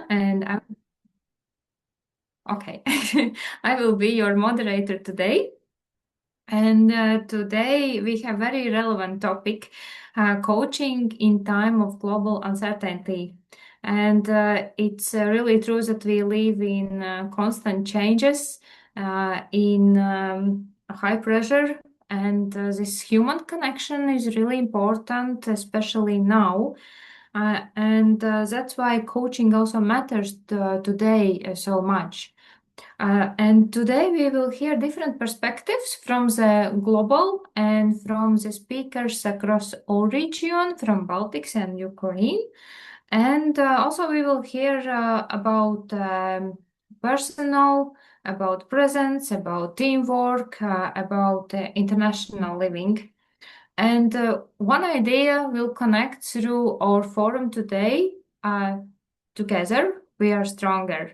and I will be your moderator today. And today we have very relevant topic, coaching in time of global uncertainty. And it's really true that we live in constant changes, in high pressure, and this human connection is really important, especially now. And that's why coaching also matters today so much. And today we will hear different perspectives from the global and from the speakers across all region, from Baltics and Ukraine. And also we will hear about personal, about presence, about teamwork, about international living. And one idea will connect through our forum today. Together we are stronger.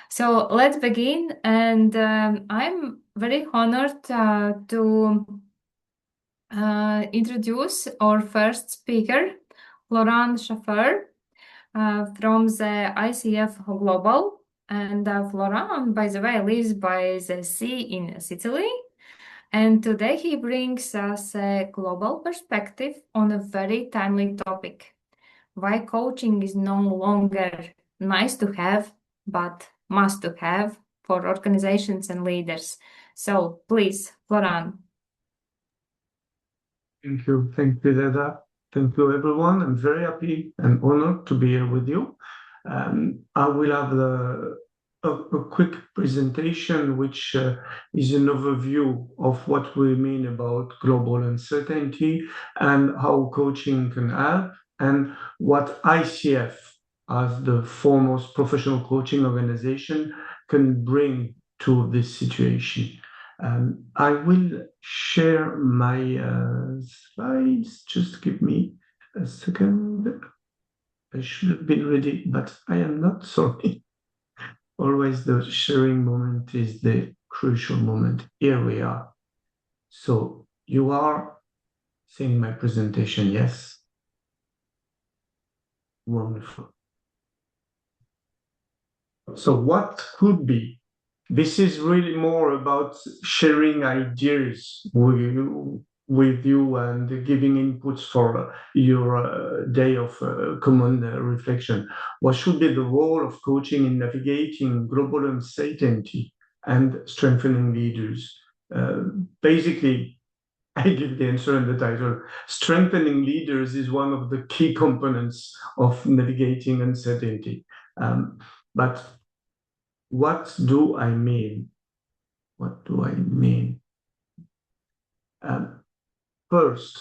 So let's begin, and I'm very honored to introduce our first speaker, Florent Schaffer, from the ICF Global. And Florent, by the way, lives by the sea in Sicily. And today he brings us a global perspective on a very timely topic: why coaching is no longer nice to have, but must to have for organizations and leaders. So please, Florent. Thank you, Leda. Thank you, everyone. I'm very happy and honored to be here with you. I will have a quick presentation, which is an overview of what we mean about global uncertainty and how coaching can help, and what ICF, as the foremost professional coaching organization, can bring to this situation. I will share my slides. Just give me a second. I should have been ready, but I am not, sorry. Always the sharing moment is the crucial moment. Here we are. So you are seeing my presentation, yes? Wonderful. So what could be? This is really more about sharing ideas with you and giving inputs for your day of common reflection. What should be the role of coaching in navigating global uncertainty and strengthening leaders? Basically, I give the answer in the title. Strengthening leaders is one of the key components of navigating uncertainty. But what do I mean? What do I mean? First,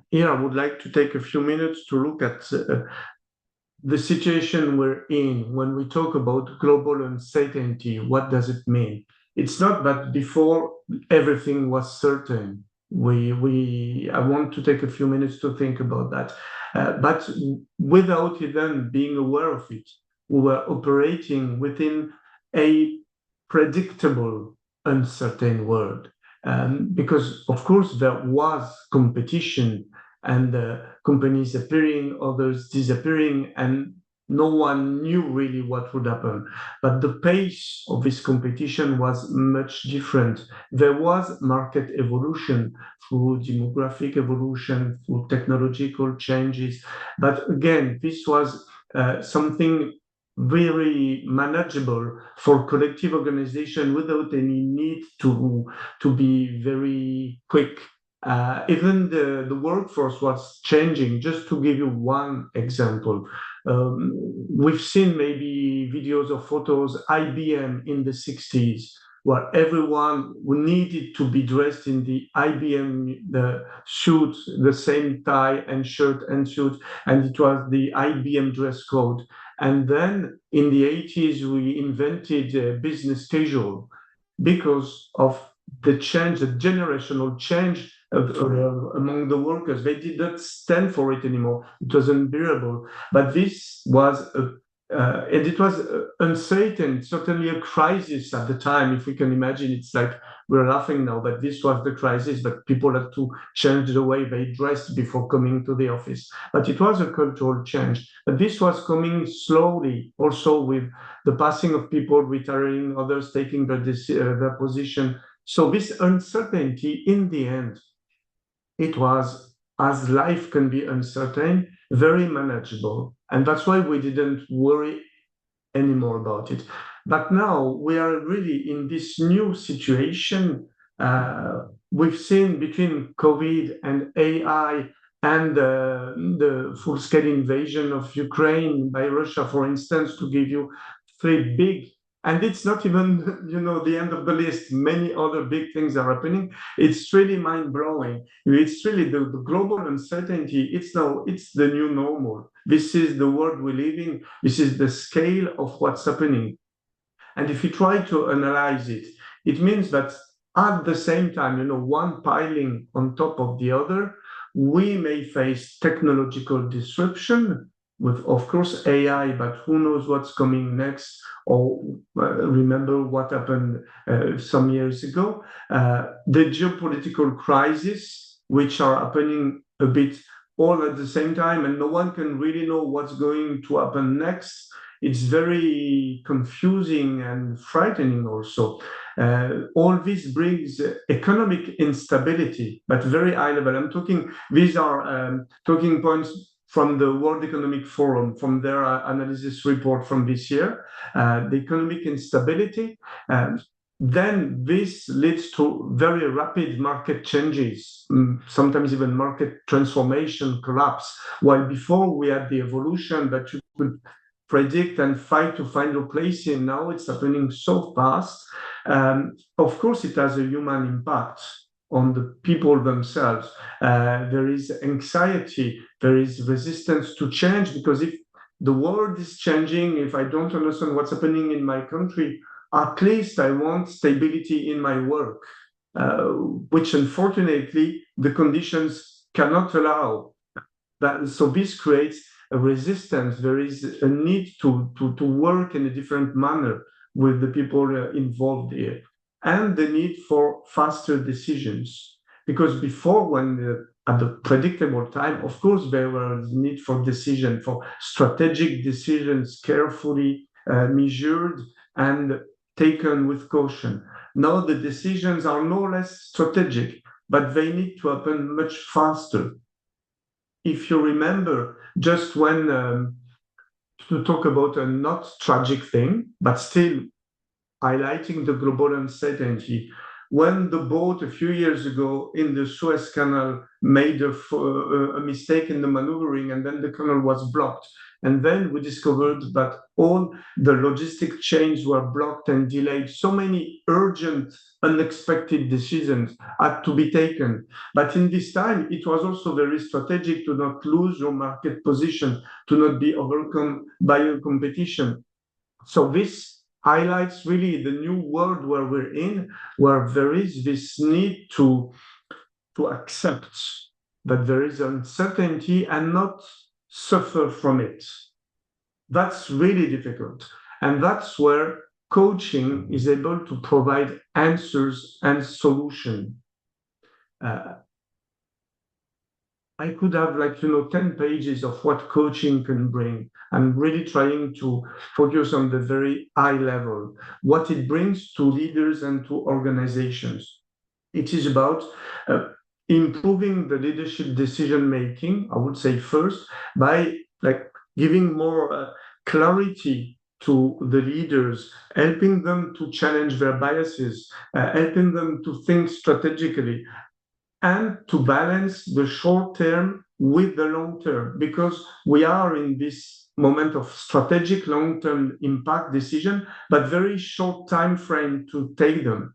here I would like to take a few minutes to look at the situation we're in when we talk about global uncertainty. What does it mean? It's not that before everything was certain. I want to take a few minutes to think about that. But without even being aware of it, we were operating within a predictable, uncertain world. Because, of course, there was competition and companies appearing, others disappearing, and no one knew really what would happen. But the pace of this competition was much different. There was market evolution through demographic evolution, through technological changes. But again, this was something very manageable for collective organization without any need to be very quick. Even the workforce was changing. Just to give you one example, we've seen maybe videos or photos, IBM in the 60s, where everyone needed to be dressed in the IBM suit, the same tie and shirt and suit, and it was the IBM dress code. And then in the 80s, we invented business casual because of the change, the generational change among the workers. They did not stand for it anymore. It was unbearable. But this was and it was uncertain, certainly a crisis at the time. If we can imagine, it's like we're laughing now, but this was the crisis. But people had to change the way they dressed before coming to the office. But it was a cultural change. But this was coming slowly, also with the passing of people retiring, others taking their position. So this uncertainty, in the end, it was, as life can be uncertain, very manageable. And that's why we didn't worry anymore about it. But now we are really in this new situation. We've seen between COVID and AI and the full-scale invasion of Ukraine by Russia, for instance, to give you three big, and it's not even the end of the list. Many other big things are happening. It's really mind-blowing. It's really the global uncertainty. It's the new normal. This is the world we live in. This is the scale of what's happening. And if you try to analyze it, it means that at the same time, one piling on top of the other, we may face technological disruption with, of course, AI, but who knows what's coming next? Or remember what happened some years ago. The geopolitical crisis, which are happening a bit all at the same time, and no one can really know what's going to happen next. It's very confusing and frightening also. All this brings economic instability, but very high level. These are talking points from the World Economic Forum, from their analysis report from this year. The economic instability, then this leads to very rapid market changes, sometimes even market transformation, collapse. While before we had the evolution that you could predict and fight to find a place in. Now it's happening so fast. Of course, it has a human impact on the people themselves. There is anxiety, there is resistance to change, because if the world is changing, if I don't understand what's happening in my country, at least I want stability in my work, which unfortunately the conditions cannot allow. So this creates a resistance. There is a need to work in a different manner with the people involved here, and the need for faster decisions. Because before, when at the predictable time, of course, there was need for decision, for strategic decisions, carefully measured and taken with caution. Now the decisions are no less strategic, but they need to happen much faster. If you remember, just when to talk about a not tragic thing, but still highlighting the global uncertainty, when the boat a few years ago in the Suez Canal made a mistake in the maneuvering, and then the canal was blocked. And then we discovered that all the logistic chains were blocked and delayed. So many urgent, unexpected decisions had to be taken. But in this time, it was also very strategic to not lose your market position, to not be overcome by a competition. So this highlights really the new world where we're in, where there is this need to accept that there is uncertainty and not suffer from it. That's really difficult. And that's where coaching is able to provide answers and solutions. I could have 10 pages of what coaching can bring. I'm really trying to focus on the very high level, what it brings to leaders and to organizations. It is about improving the leadership decision-making, I would say first, by giving more clarity to the leaders, helping them to challenge their biases, helping them to think strategically, and to balance the short term with the long term, because we are in this moment of strategic long-term impact decision, but very short time frame to take them.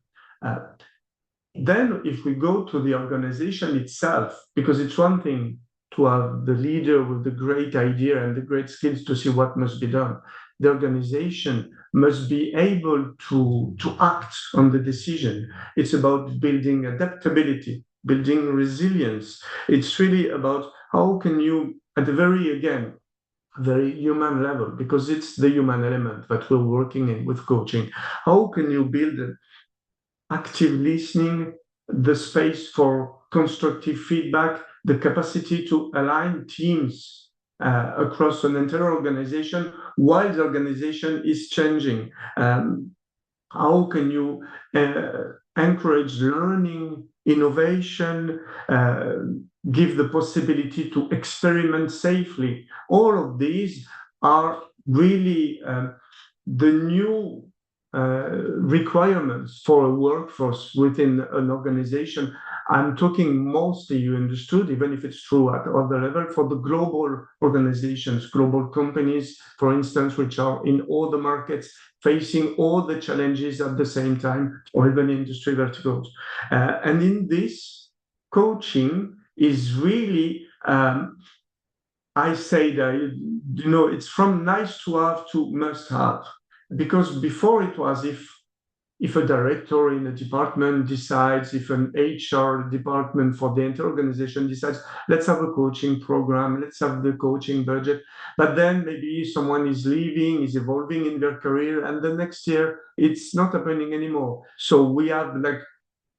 Then if we go to the organization itself, because it's one thing to have the leader with the great idea and the great skills to see what must be done. The organization must be able to act on the decision. It's about building adaptability, building resilience. It's really about how can you, at the very, again, very human level, because it's the human element that we're working in with coaching. How can you build active listening, the space for constructive feedback, the capacity to align teams across an entire organization while the organization is changing? How can you encourage learning, innovation, give the possibility to experiment safely? All of these are really the new requirements for a workforce within an organization. I'm talking mostly, you understood, even if it's true at other level, for the global organizations, global companies, for instance, which are in all the markets, facing all the challenges at the same time, or even industry verticals. And in this, coaching is really, I say that, it's from nice to have to must have. Because before it was if a director in a department decides, if an HR department for the entire organization decides, let's have a coaching program, let's have the coaching budget. But then maybe someone is leaving, is evolving in their career, and the next year it's not happening anymore. So we have like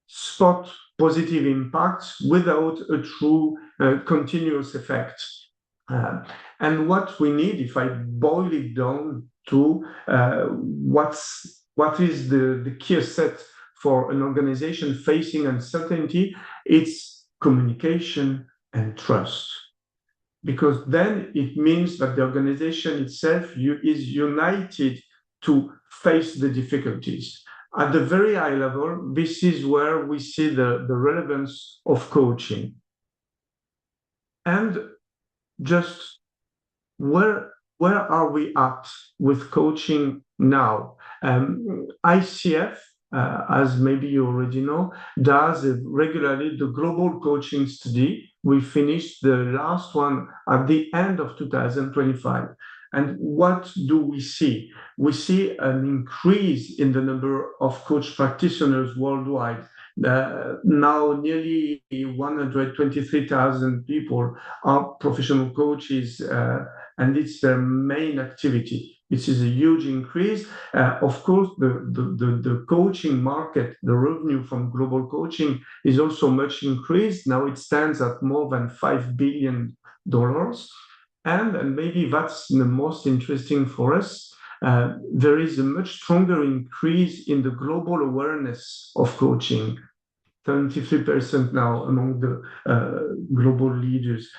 spot positive impacts without a true continuous effect. And what we need, if I boil it down to what is the key asset for an organization facing uncertainty, it's communication and trust. Because then it means that the organization itself is united to face the difficulties. At the very high level, this is where we see the relevance of coaching. And just where are we at with coaching now? ICF, as maybe you already know, does regularly the global coaching study. We finished the last one at the end of 2025. And what do we see? We see an increase in the number of coach practitioners worldwide. Now nearly 123,000 people are professional coaches, and it's their main activity. This is a huge increase. Of course, the coaching market, the revenue from global coaching is also much increased. Now it stands at more than $5 billion. And maybe that's the most interesting for us. There is a much stronger increase in the global awareness of coaching. 73% now among the global leaders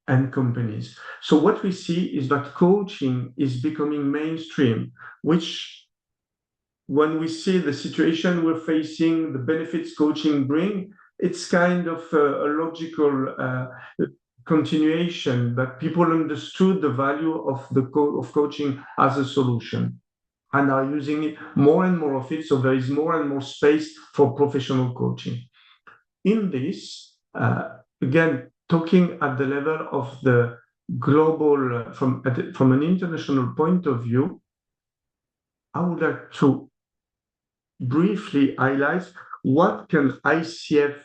and companies. So what we see is that coaching is becoming mainstream, which when we see the situation we're facing, the benefits coaching bring, it's kind of a logical continuation, that people understood the value of of coaching as a solution and are using it more and more of it. So there is more and more space for professional coaching. In this, again, talking at the level of the global, from an international point of view, I would like to briefly highlight what can ICF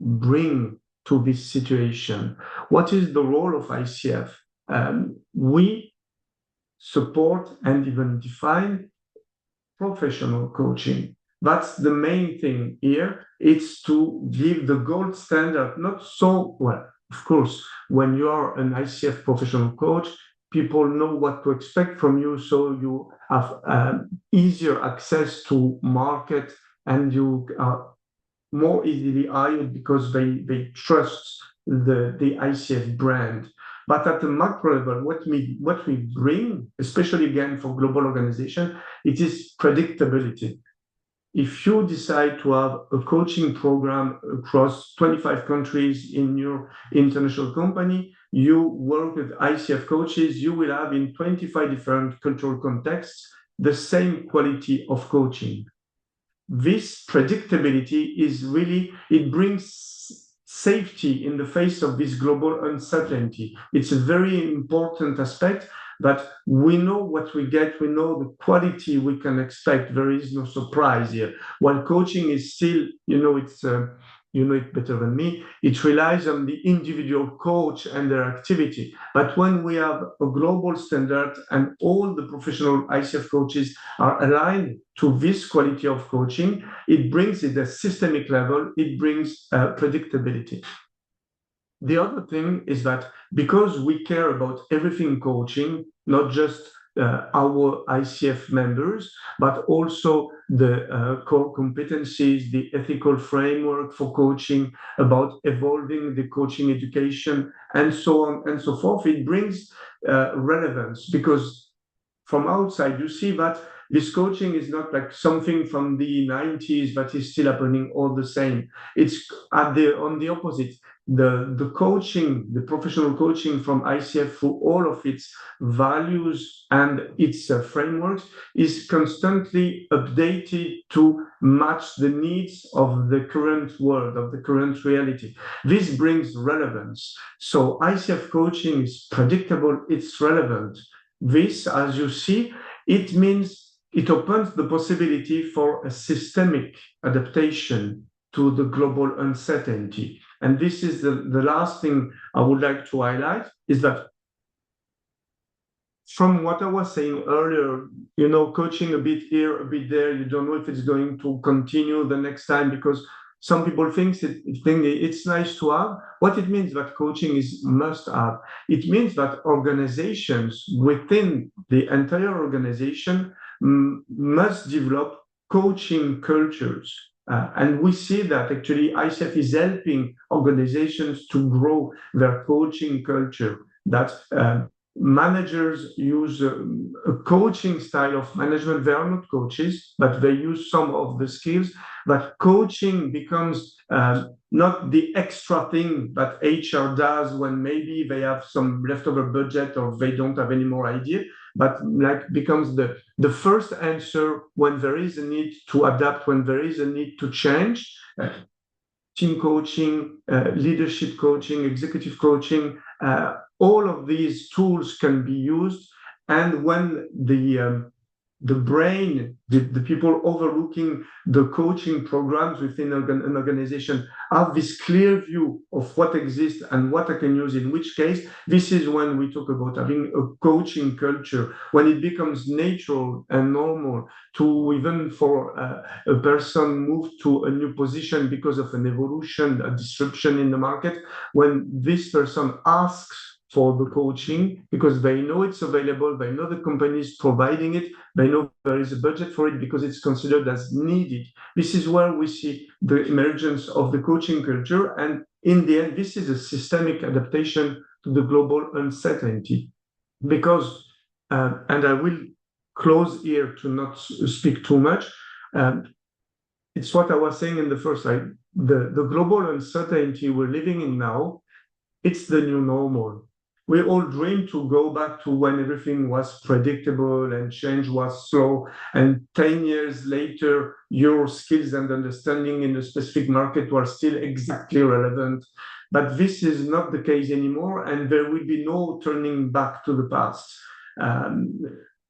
bring to this situation. What is the role of ICF? We support and even define professional coaching. That's the main thing here. It's to give the gold standard, not so well. Of course, when you are an ICF professional coach, people know what to expect from you, so you have easier access to market, and you are more easily hired because they trust the ICF brand. But at the macro level, what we bring, especially again for global organization, it is predictability. If you decide to have a coaching program across 25 countries in your international company, you work with ICF coaches, you will have in 25 different cultural contexts the same quality of coaching. This predictability is really, it brings safety in the face of this global uncertainty. It's a very important aspect, that we know what we get, we know the quality we can expect. There is no surprise here. While coaching is still, it's you know it better than me, it relies on the individual coach and their activity. But when we have a global standard and all the professional ICF coaches are aligned to this quality of coaching, it brings it at a systemic level, it brings predictability. The other thing is that because we care about everything coaching, not just our ICF members, but also the core competencies, the ethical framework for coaching, about evolving the coaching education, and so on and so forth, it brings relevance, because from outside you see that this coaching is not like something from the 90s that is still happening all the same. It's on the opposite. The coaching, the professional coaching from ICF through all of its values and its frameworks is constantly updated to match the needs of the current world, of the current reality. This brings relevance. So ICF coaching is predictable, it's relevant. This, as you see, it means it opens the possibility for a systemic adaptation to the global uncertainty. And this is the last thing I would like to highlight, is that from what I was saying earlier, you know, coaching a bit here, a bit there, you don't know if it's going to continue the next time, because some people think it's nice to have. What it means that coaching is must have. It means that organizations within the entire organization must develop coaching cultures. And we see that actually ICF is helping organizations to grow their coaching culture. That managers use a coaching style of management. They are not coaches, but they use some of the skills. But coaching becomes not the extra thing that HR does when maybe they have some leftover budget or they don't have any more idea, but like becomes the first answer when there is a need to adapt, when there is a need to change. Team coaching, leadership coaching, executive coaching, all of these tools can be used. And when the brain, the people overlooking the coaching programs within an organization have this clear view of what exists and what I can use in which case, this is when we talk about having a coaching culture, when it becomes natural and normal to, even for a person move to a new position because of an evolution, a disruption in the market, when this person asks for the coaching because they know it's available, they know the company is providing it, they know there is a budget for it because it's considered as needed. This is where we see the emergence of the coaching culture. And in the end, this is a systemic adaptation to the global uncertainty. Because, and I will close here to not speak too much, it's what I was saying in the first slide. The global uncertainty we're living in now, it's the new normal. We all dream to go back to when everything was predictable and change was slow. And 10 years later, your skills and understanding in a specific market were still exactly relevant. But this is not the case anymore, and there will be no turning back to the past.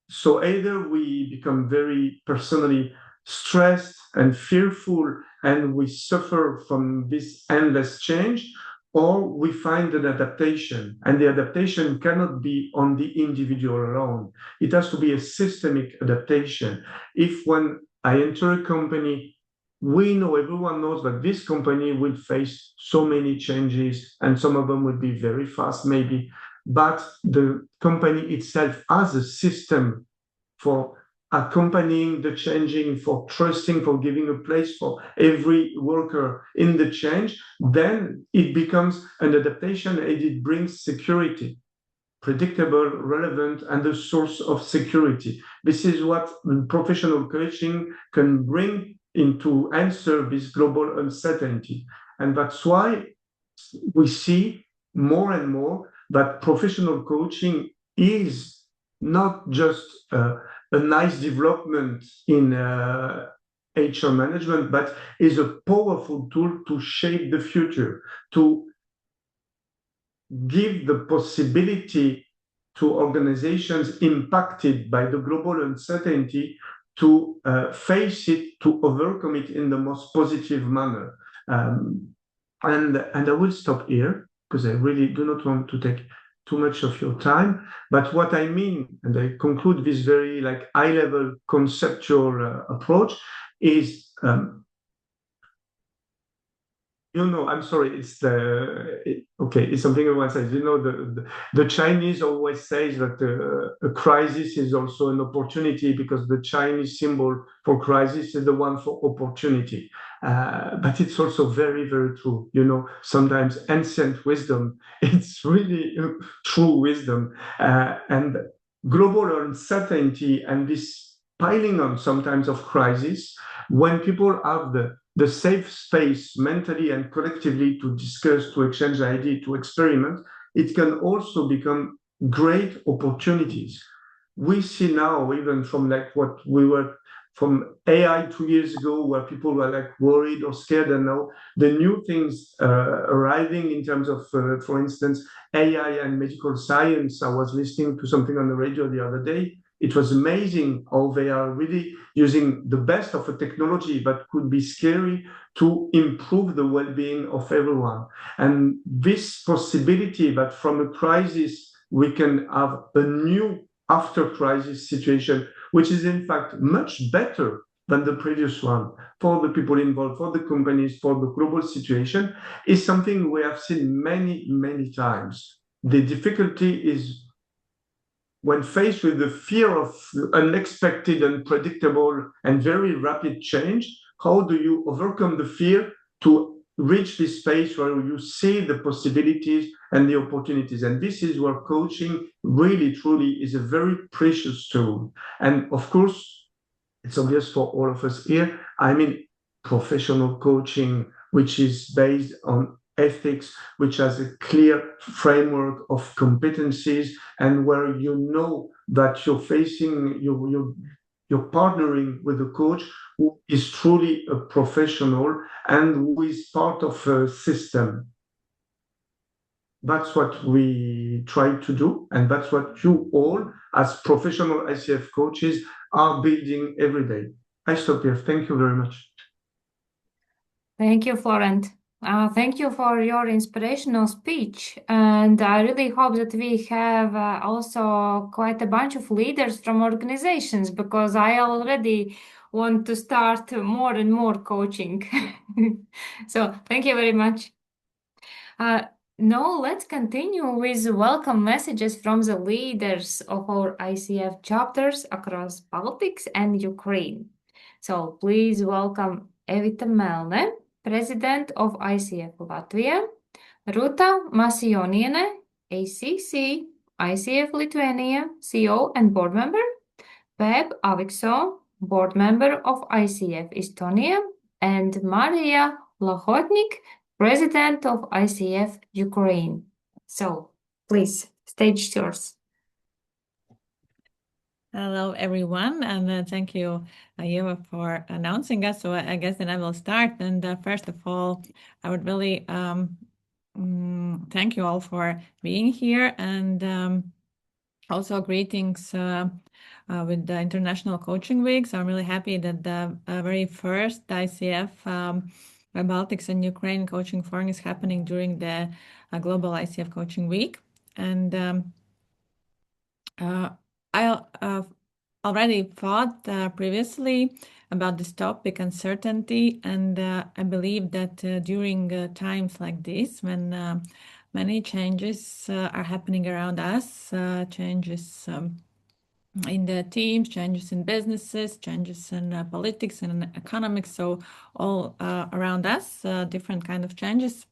So either we become very personally stressed and fearful, and we suffer from this endless change, or we find an adaptation, and the adaptation cannot be on the individual alone. It has to be a systemic adaptation. If when I enter a company, we know, everyone knows that this company will face so many changes, and some of them will be very fast maybe, but the company itself has a system for accompanying the changing, for trusting, for giving a place for every worker in the change, then it becomes an adaptation and it brings security, predictable, relevant, and a source of security. This is what professional coaching can bring into answer this global uncertainty. And that's why we see more and more that professional coaching is not just a nice development in HR management, but is a powerful tool to shape the future, to give the possibility to organizations impacted by the global uncertainty to face it, to overcome it in the most positive manner. And I will stop here because I really do not want to take too much of your time. But what I mean, and I conclude this very like high-level conceptual approach, is I'm sorry, okay, it's something I want to say. The Chinese always say that a crisis is also an opportunity because the Chinese symbol for crisis is the one for opportunity. But it's also very, very true. Sometimes ancient wisdom, it's really true wisdom. And global uncertainty and this piling on sometimes of crisis, when people have the safe space mentally and collectively to discuss, to exchange ideas, to experiment, it can also become great opportunities. We see now, even from like what we were from AI 2 years ago, where people were like worried or scared, and now the new things arriving in terms of, for instance, AI and medical science. I was listening to something on the radio the other day. It was amazing how they are really using the best of a technology that could be scary to improve the well-being of everyone. And this possibility that from a crisis we can have a new after-crisis situation, which is in fact much better than the previous one for the people involved, for the companies, for the global situation, is something we have seen many, many times. The difficulty is when faced with the fear of unexpected, unpredictable, and very rapid change, how do you overcome the fear to reach this space where you see the possibilities and the opportunities? And this is where coaching really, truly is a very precious tool. And of course, it's obvious for all of us here. I mean, professional coaching, which is based on ethics, which has a clear framework of competencies, and where you know that you're partnering with a coach who is truly a professional and who is part of a system. That's what we try to do, and that's what you all, as professional ICF coaches, are building every day. I stop here. Thank you very much. Thank you, Florent. Thank you for your inspirational speech. And I really hope that we have also quite a bunch of leaders from organizations, because I already want to start more and more coaching. So thank you very much. Now let's continue with welcome messages from the leaders of our ICF chapters across Baltics and Ukraine. So please welcome Evita Melne, President of ICF Latvia, Ruta Masioniene, ACC, ICF Lithuania, CEO and board member, Peb Avikso, board member of ICF Estonia, and Maria Lahotnik, President of ICF Ukraine. So please, stage yours. Hello, everyone, and thank you, Eva, for announcing us. So I guess then I will start. And first of all, I would really thank you all for being here, and also greetings with the International Coaching Week. So I'm really happy that the very first ICF Baltics and Ukraine Coaching Forum is happening during the Global ICF Coaching Week. And I already thought previously about this topic, uncertainty, and I believe that during times like this, when many changes are happening around us, changes in the teams, changes in businesses, changes in politics and economics, so all around us, different kind of changes,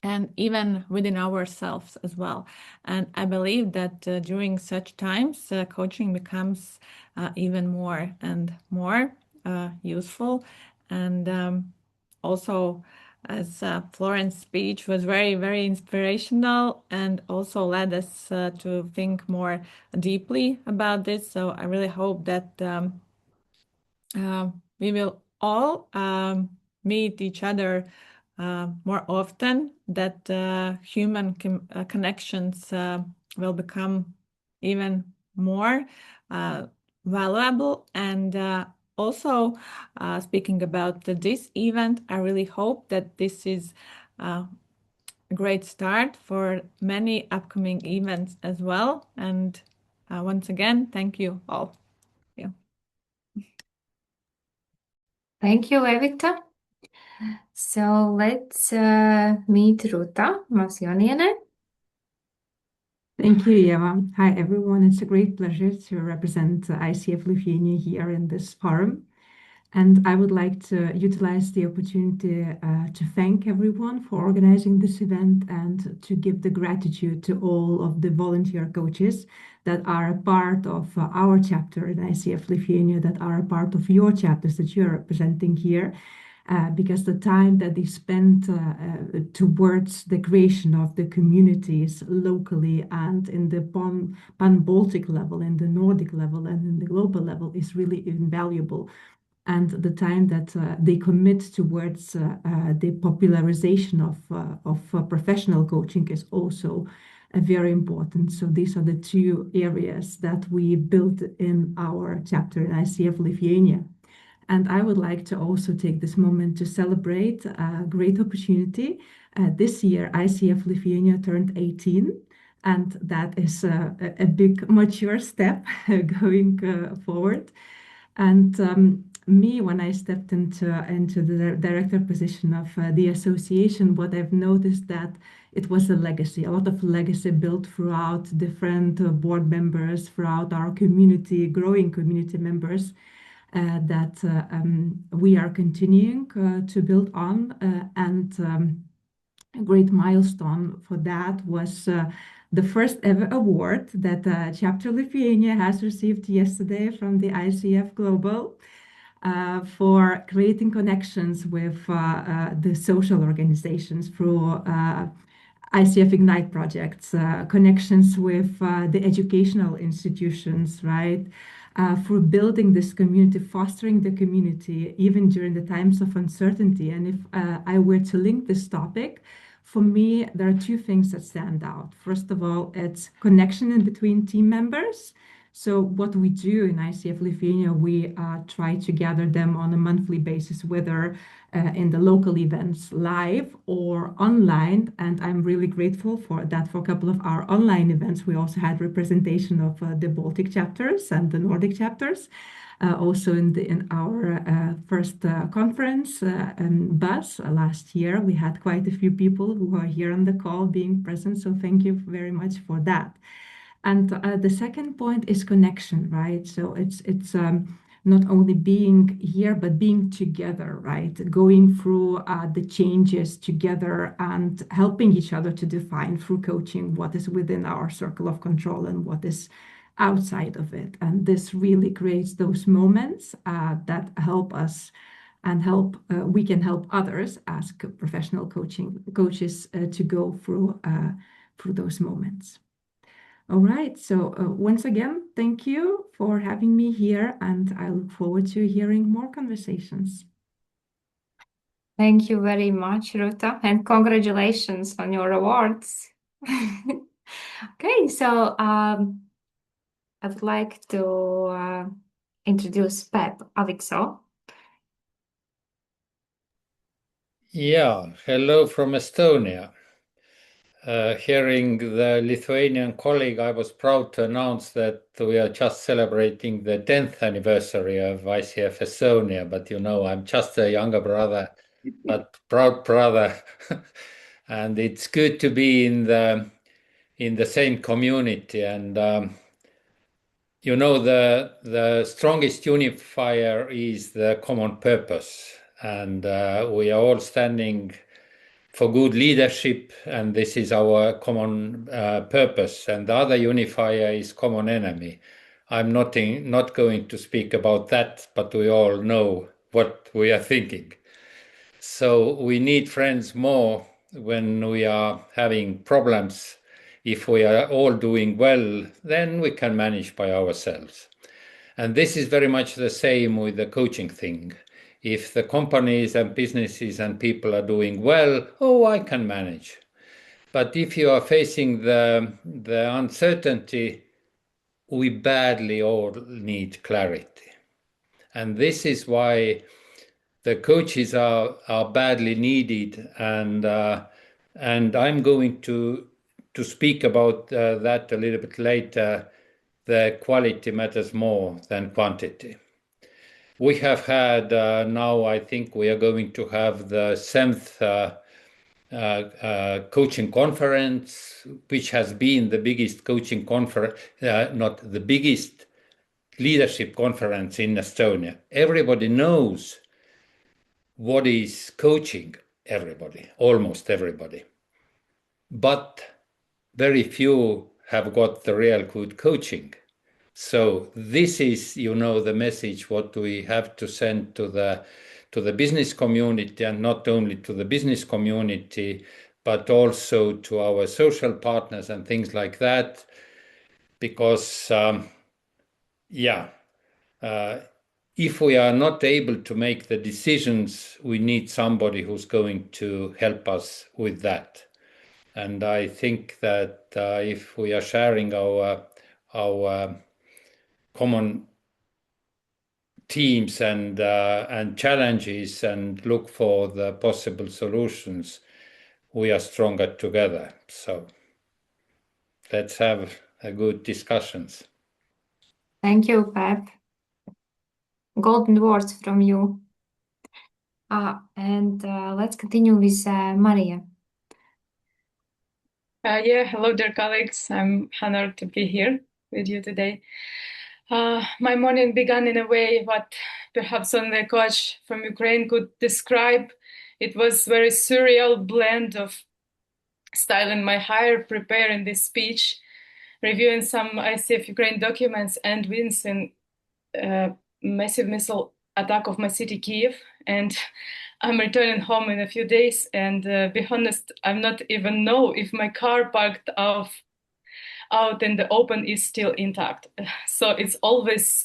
and even within ourselves as well. And I believe that during such times, coaching becomes even more and more useful. And also, as Florent's speech was very, very inspirational and also led us to think more deeply about this. So I really hope that we will all meet each other more often, that human connections will become even more valuable, and also, speaking about this event, I really hope that this is a great start for many upcoming events as well. And once again, thank you all. Yeah. Thank you, Evita. So let's meet Ruta Masjoniene. Thank you, Eva. Hi, everyone. It's a great pleasure to represent ICF Lithuania here in this forum. And I would like to utilize the opportunity to thank everyone for organizing this event and to give the gratitude to all of the volunteer coaches that are a part of our chapter in ICF Lithuania, that are a part of your chapters that you're representing here. Because the time that they spent towards the creation of the communities locally and in the pan-Baltic level, in the Nordic level, and in the global level is really invaluable. And the time that they commit towards the popularization of professional coaching is also very important. So these are the two areas that we built in our chapter in ICF Lithuania. And I would like to also take this moment to celebrate a great opportunity. This year, ICF Lithuania turned 18, and that is a big mature step going forward. And me, when I stepped into the director position of the association, what I've noticed that it was a legacy, a lot of legacy built throughout different board members, throughout our community, growing community members. That we are continuing to build on. A great milestone for that was the first ever award that Chapter Lithuania has received yesterday from the ICF Global for creating connections with the social organizations through ICF Ignite projects, connections with the educational institutions, right? For building this community, fostering the community, even during the times of uncertainty. And if I were to link this topic, for me, there are two things that stand out. First of all, it's connection in between team members. So what we do in ICF Lithuania, we try to gather them on a monthly basis, whether in the local events live or online. And I'm really grateful for that. For a couple of our online events, we also had representation of the Baltic chapters and the Nordic chapters. Also in our first conference and bus last year, we had quite a few people who are here on the call being present. So thank you very much for that. And the second point is connection, right? So it's not only being here, but being together, right? Going through the changes together and helping each other to define through coaching what is within our circle of control and what is outside of it. And this really creates those moments that help us and we can help others as professional coaches to go through those moments. All right, so once again, thank you for having me here, and I look forward to hearing more conversations. Thank you very much, Ruta, and congratulations on your awards. Okay, so I would like to introduce Pep Avixo. Yeah, hello from Estonia. Hearing the Lithuanian colleague, I was proud to announce that we are just celebrating the 10th anniversary of ICF Estonia, but you know, I'm just a younger brother, but proud brother. And it's good to be in the same community. And you know, the strongest unifier is the common purpose. And we are all standing for good leadership, and this is our common purpose. And the other unifier is common enemy. I'm not going to speak about that, but we all know what we are thinking. So we need friends more when we are having problems. If we are all doing well, then we can manage by ourselves. And this is very much the same with the coaching thing. If the companies and businesses and people are doing well, I can manage. But if you are facing the uncertainty, we badly all need clarity. And this is why the coaches are badly needed. And I'm going to speak about that a little bit later. The quality matters more than quantity. We have had now, I think we are going to have the 7th coaching conference, which has been the biggest coaching conference, not the biggest leadership conference in Estonia. Everybody knows what is coaching, almost everybody. But very few have got the real good coaching. So this is, the message what we have to send to the business community, and not only to the business community, but also to our social partners and things like that. Because, if we are not able to make the decisions, we need somebody who's going to help us with that. And I think that if we are sharing our common teams and challenges and look for the possible solutions, we are stronger together. So let's have a good discussions. Thank you, Pep. Golden words from you. And let's continue with Maria. Hello, dear colleagues. I'm honored to be here with you today. My morning began in a way what perhaps only a coach from Ukraine could describe. It was very surreal blend of styling my hair, preparing this speech, reviewing some ICF Ukraine documents, and witnessing massive missile attack of my city, Kiev. And I'm returning home in a few days, and be honest, I'm not even know if my car parked out in the open is still intact. So it's always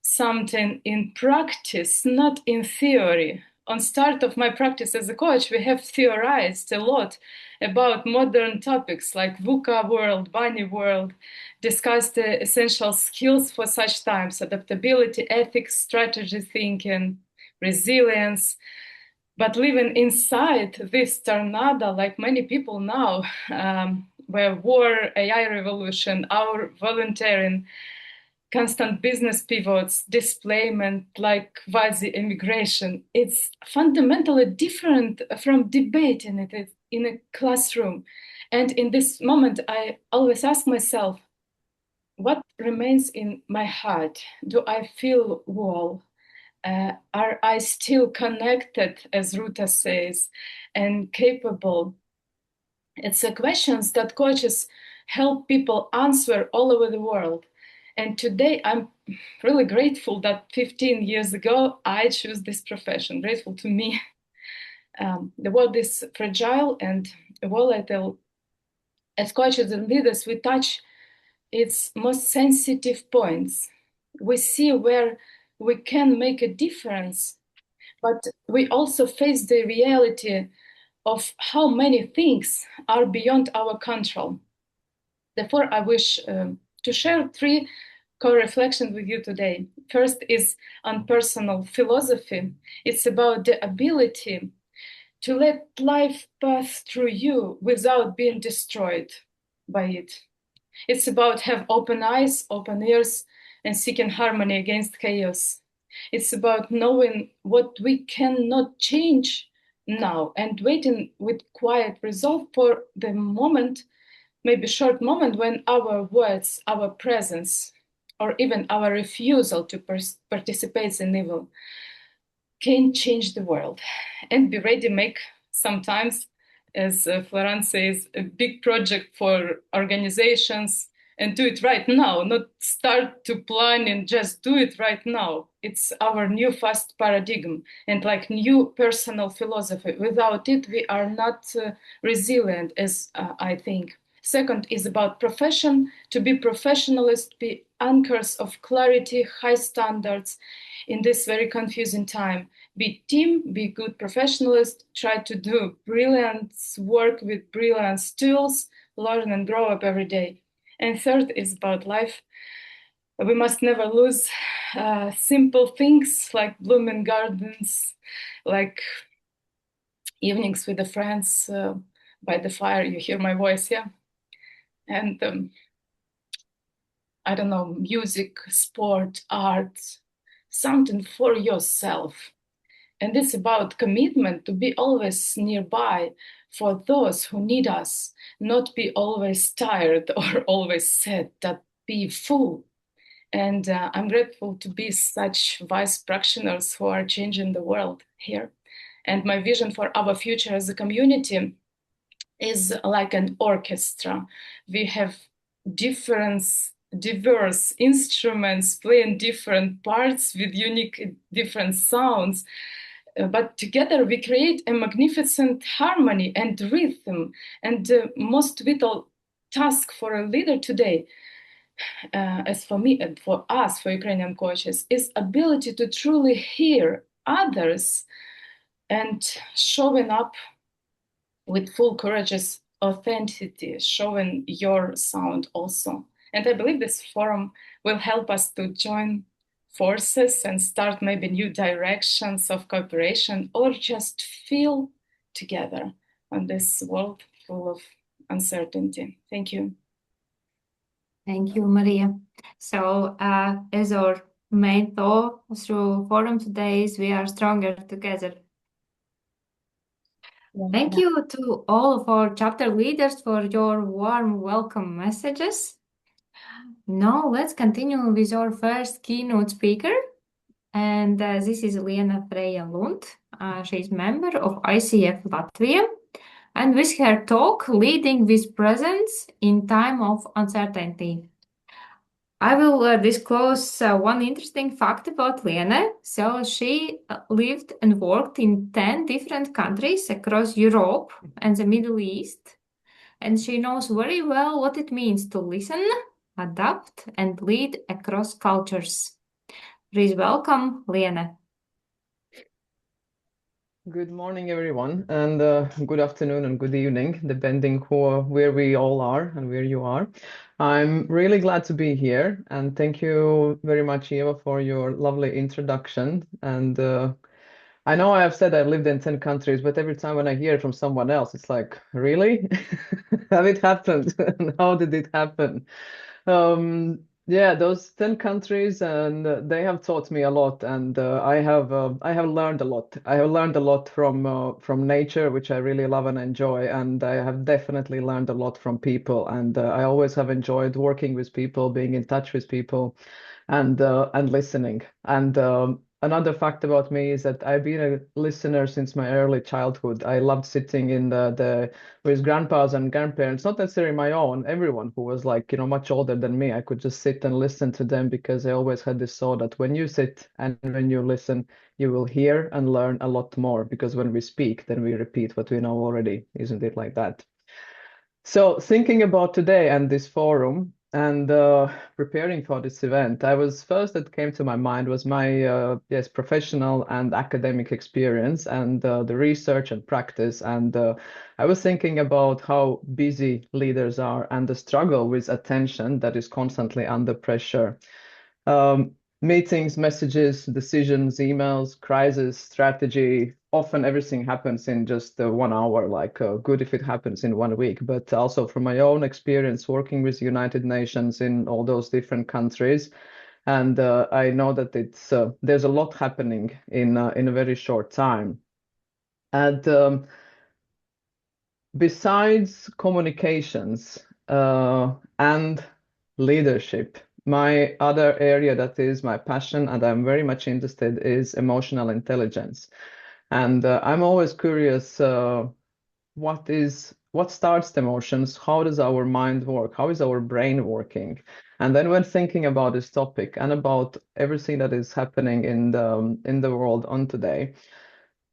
something in practice, not in theory. On start of my practice as a coach, we have theorized a lot about modern topics like VUCA world, bunny world, discussed the essential skills for such times: adaptability, ethics, strategy thinking, resilience. But living inside this tornado, like many people now, where war, AI revolution, our volunteering, constant business pivots, displacement, like quasi-immigration, it's fundamentally different from debating it in a classroom. And in this moment, I always ask myself, what remains in my heart? Do I feel whole? Are I still connected, as Ruta says, and capable? It's a questions that coaches help people answer all over the world. And today I'm really grateful that 15 years ago I chose this profession. Grateful to me. The world is fragile and volatile. As coaches and leaders, we touch its most sensitive points. We see where we can make a difference, but we also face the reality of how many things are beyond our control. Therefore, I wish to share 3 core reflections with you today. First is on personal philosophy. It's about the ability to let life pass through you without being destroyed by it. It's about have open eyes, open ears, and seeking harmony against chaos. It's about knowing what we cannot change now and waiting with quiet resolve for the moment, maybe short moment, when our words, our presence, or even our refusal to participate in evil can change the world. And be ready to make sometimes, as Florence says, a big project for organizations, and do it right now, not start to plan and just do it right now. It's our new fast paradigm and like new personal philosophy. Without it, we are not resilient, as I think. Second is about profession. To be professionalist, be anchors of clarity, high standards in this very confusing time. Be team, be good professionalist, try to do brilliant work with brilliant tools, learn and grow up every day. And third is about life. We must never lose simple things like blooming gardens, like evenings with the friends by the fire. You hear my voice, yeah? And I don't know, music, sport, art, something for yourself. And it's about commitment to be always nearby for those who need us, not be always tired or always sad, that be full. And I'm grateful to be such wise practitioners who are changing the world here. And my vision for our future as a community is like an orchestra. We have diverse instruments playing different parts with unique different sounds. But together we create a magnificent harmony and rhythm. And the most vital task for a leader today, as for me and for us, for Ukrainian coaches, is ability to truly hear others and showing up with full courageous authenticity, showing your sound also. And I believe this forum will help us to join forces and start maybe new directions of cooperation, or just feel together on this world full of uncertainty. Thank you. Thank you, Maria. So, as our main thought through forum today is we are stronger together. Thank you to all of our chapter leaders for your warm welcome messages. Now let's continue with our first keynote speaker. And this is Liena Freya Lund. She's member of ICF Latvia. And with her talk, Leading with Presence in Time of Uncertainty. I will disclose one interesting fact about Liena. So she lived and worked in 10 different countries across Europe and the Middle East. And she knows very well what it means to listen, adapt, and lead across cultures. Please welcome Liena. Good morning, everyone, and good afternoon and good evening, depending where we all are and where you are. I'm really glad to be here, and thank you very much, Eva, for your lovely introduction. And I know I have said I've lived in 10 countries, but every time when I hear it from someone else, it's like, really? Have it happened? And how did it happen? Yeah, those 10 countries, and they have taught me a lot, and I have learned a lot. I have learned a lot from nature, which I really love and enjoy, and I have definitely learned a lot from people. And I always have enjoyed working with people, being in touch with people, and listening. And another fact about me is that I've been a listener since my early childhood. I loved sitting in the with grandpas and grandparents, not necessarily my own, everyone who was like, much older than me. I could just sit and listen to them because I always had this thought that when you sit and when you listen, you will hear and learn a lot more, because when we speak, then we repeat what we know already. Isn't it like that? So thinking about today and this forum, and preparing for this event, that came to my mind was my professional and academic experience, and the research and practice. And I was thinking about how busy leaders are and the struggle with attention that is constantly under pressure. Meetings, messages, decisions, emails, crisis, strategy, often everything happens in just 1 hour, like good if it happens in 1 week. But also from my own experience working with United Nations in all those different countries, and I know that there's a lot happening in a very short time. And besides communications and leadership, my other area that is my passion and I'm very much interested is emotional intelligence. And I'm always curious, what starts the emotions? How does our mind work? How is our brain working? And then when thinking about this topic and about everything that is happening in the world on today,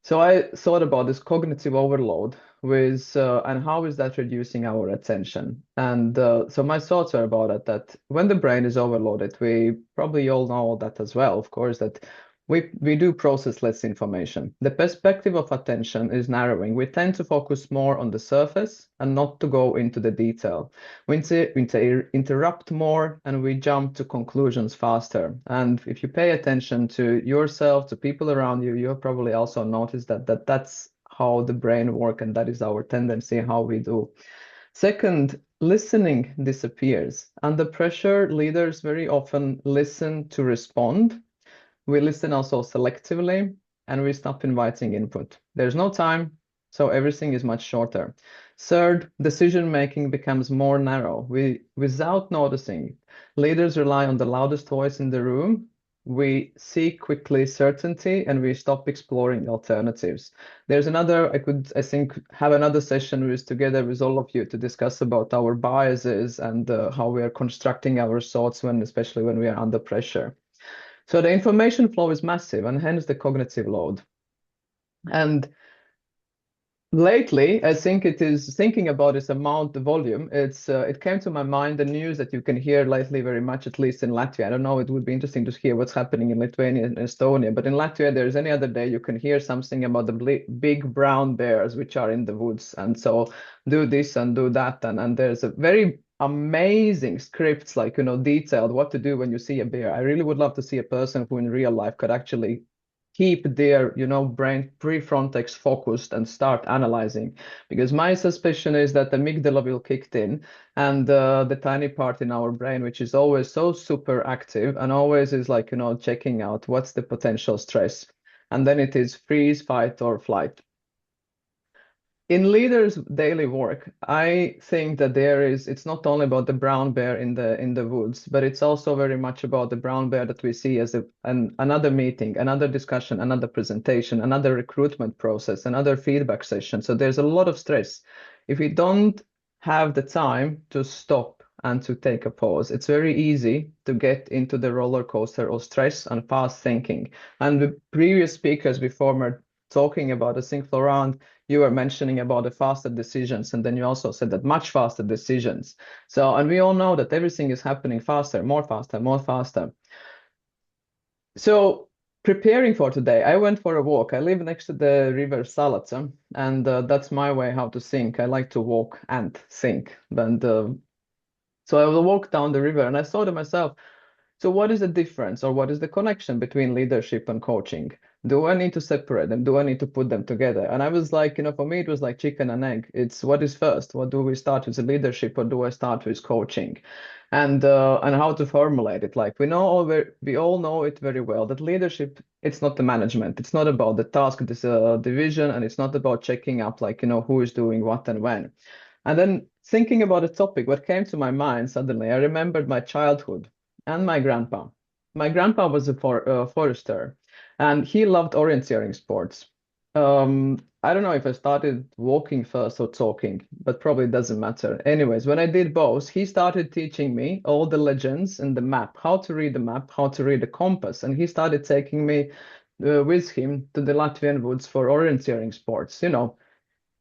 so I thought about this cognitive overload and how is that reducing our attention? And so my thoughts are about it, that when the brain is overloaded, we probably all know that as well, of course, that we do process less information. The perspective of attention is narrowing. We tend to focus more on the surface and not to go into the detail. We interrupt more and we jump to conclusions faster. And if you pay attention to yourself, to people around you, you'll probably also notice that's how the brain works, and that is our tendency, how we do. Second, listening disappears. Under pressure, leaders very often listen to respond. We listen also selectively, and we stop inviting input. There's no time, so everything is much shorter. Third, decision-making becomes more narrow. Without noticing, leaders rely on the loudest voice in the room. We seek quickly certainty, and we stop exploring alternatives. There's another, I think, have another session with together with all of you to discuss about our biases and how we are constructing our thoughts especially when we are under pressure. So the information flow is massive, and hence the cognitive load. And lately, I think it is thinking about this amount, the volume. It came to my mind the news that you can hear lately very much, at least in Latvia. I don't know. It would be interesting to hear what's happening in Lithuania and Estonia. But in Latvia, there's any other day you can hear something about the big brown bears which are in the woods, and so do this and do that, and there's a very amazing scripts, like, detailed what to do when you see a bear. I really would love to see a person who in real life could actually keep their, brain prefrontal focused and start analyzing. Because my suspicion is that the amygdala will kick in, and the tiny part in our brain, which is always so super active and always is like, checking out what's the potential stress. And then it is freeze, fight, or flight. In leaders' daily work, I think that it's not only about the brown bear in the woods, but it's also very much about the brown bear that we see as another meeting, another discussion, another presentation, another recruitment process, another feedback session. So there's a lot of stress. If we don't have the time to stop and to take a pause, it's very easy to get into the roller coaster of stress and fast thinking. And the previous speakers before were talking about, I think, Florent, you were mentioning about the faster decisions, and then you also said that much faster decisions. So, and we all know that everything is happening faster, more faster, more faster. So preparing for today, I went for a walk. I live next to the river Salaca, and that's my way how to think. I like to walk and think. And so I will walk down the river, and I thought to myself, so what is the difference, or what is the connection between leadership and coaching? Do I need to separate them? Do I need to put them together? And I was like, for me, it was like chicken and egg. It's what is first? What do we start with, the leadership, or do I start with coaching? And how to formulate it. Like we all know it very well that leadership, it's not the management. It's not about the task division, and it's not about checking up like, who is doing what and when. And then thinking about the topic, what came to my mind suddenly, I remembered my childhood and my grandpa. My grandpa was a forester, and he loved orienteering sports. I don't know if I started walking first or talking, but probably doesn't matter. Anyways, when I did both, he started teaching me all the legends and the map, how to read the map, how to read the compass, and he started taking me with him to the Latvian woods for orienteering sports.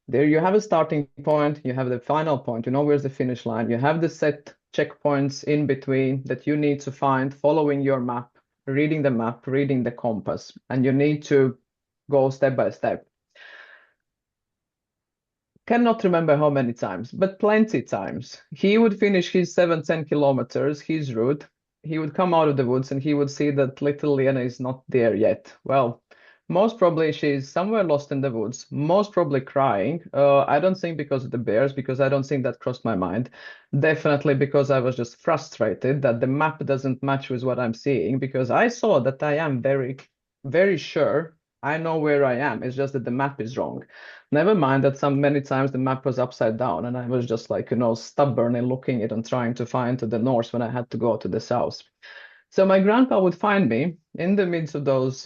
There you have a starting point, you have the final point, where's the finish line, you have the set checkpoints in between that you need to find following your map, reading the map, reading the compass, and you need to go step by step. Cannot remember how many times, but plenty times. He would finish his 7-10 kilometers, his route. He would come out of the woods and he would see that little Lena is not there yet. Well, most probably she's somewhere lost in the woods, most probably crying. I don't think because of the bears, because I don't think that crossed my mind. Definitely because I was just frustrated that the map doesn't match with what I'm seeing, because I saw that I am very, very sure I know where I am. It's just that the map is wrong. Never mind that many times the map was upside down, and I was just like, stubbornly looking it and trying to find to the north when I had to go to the south. So my grandpa would find me in the midst of those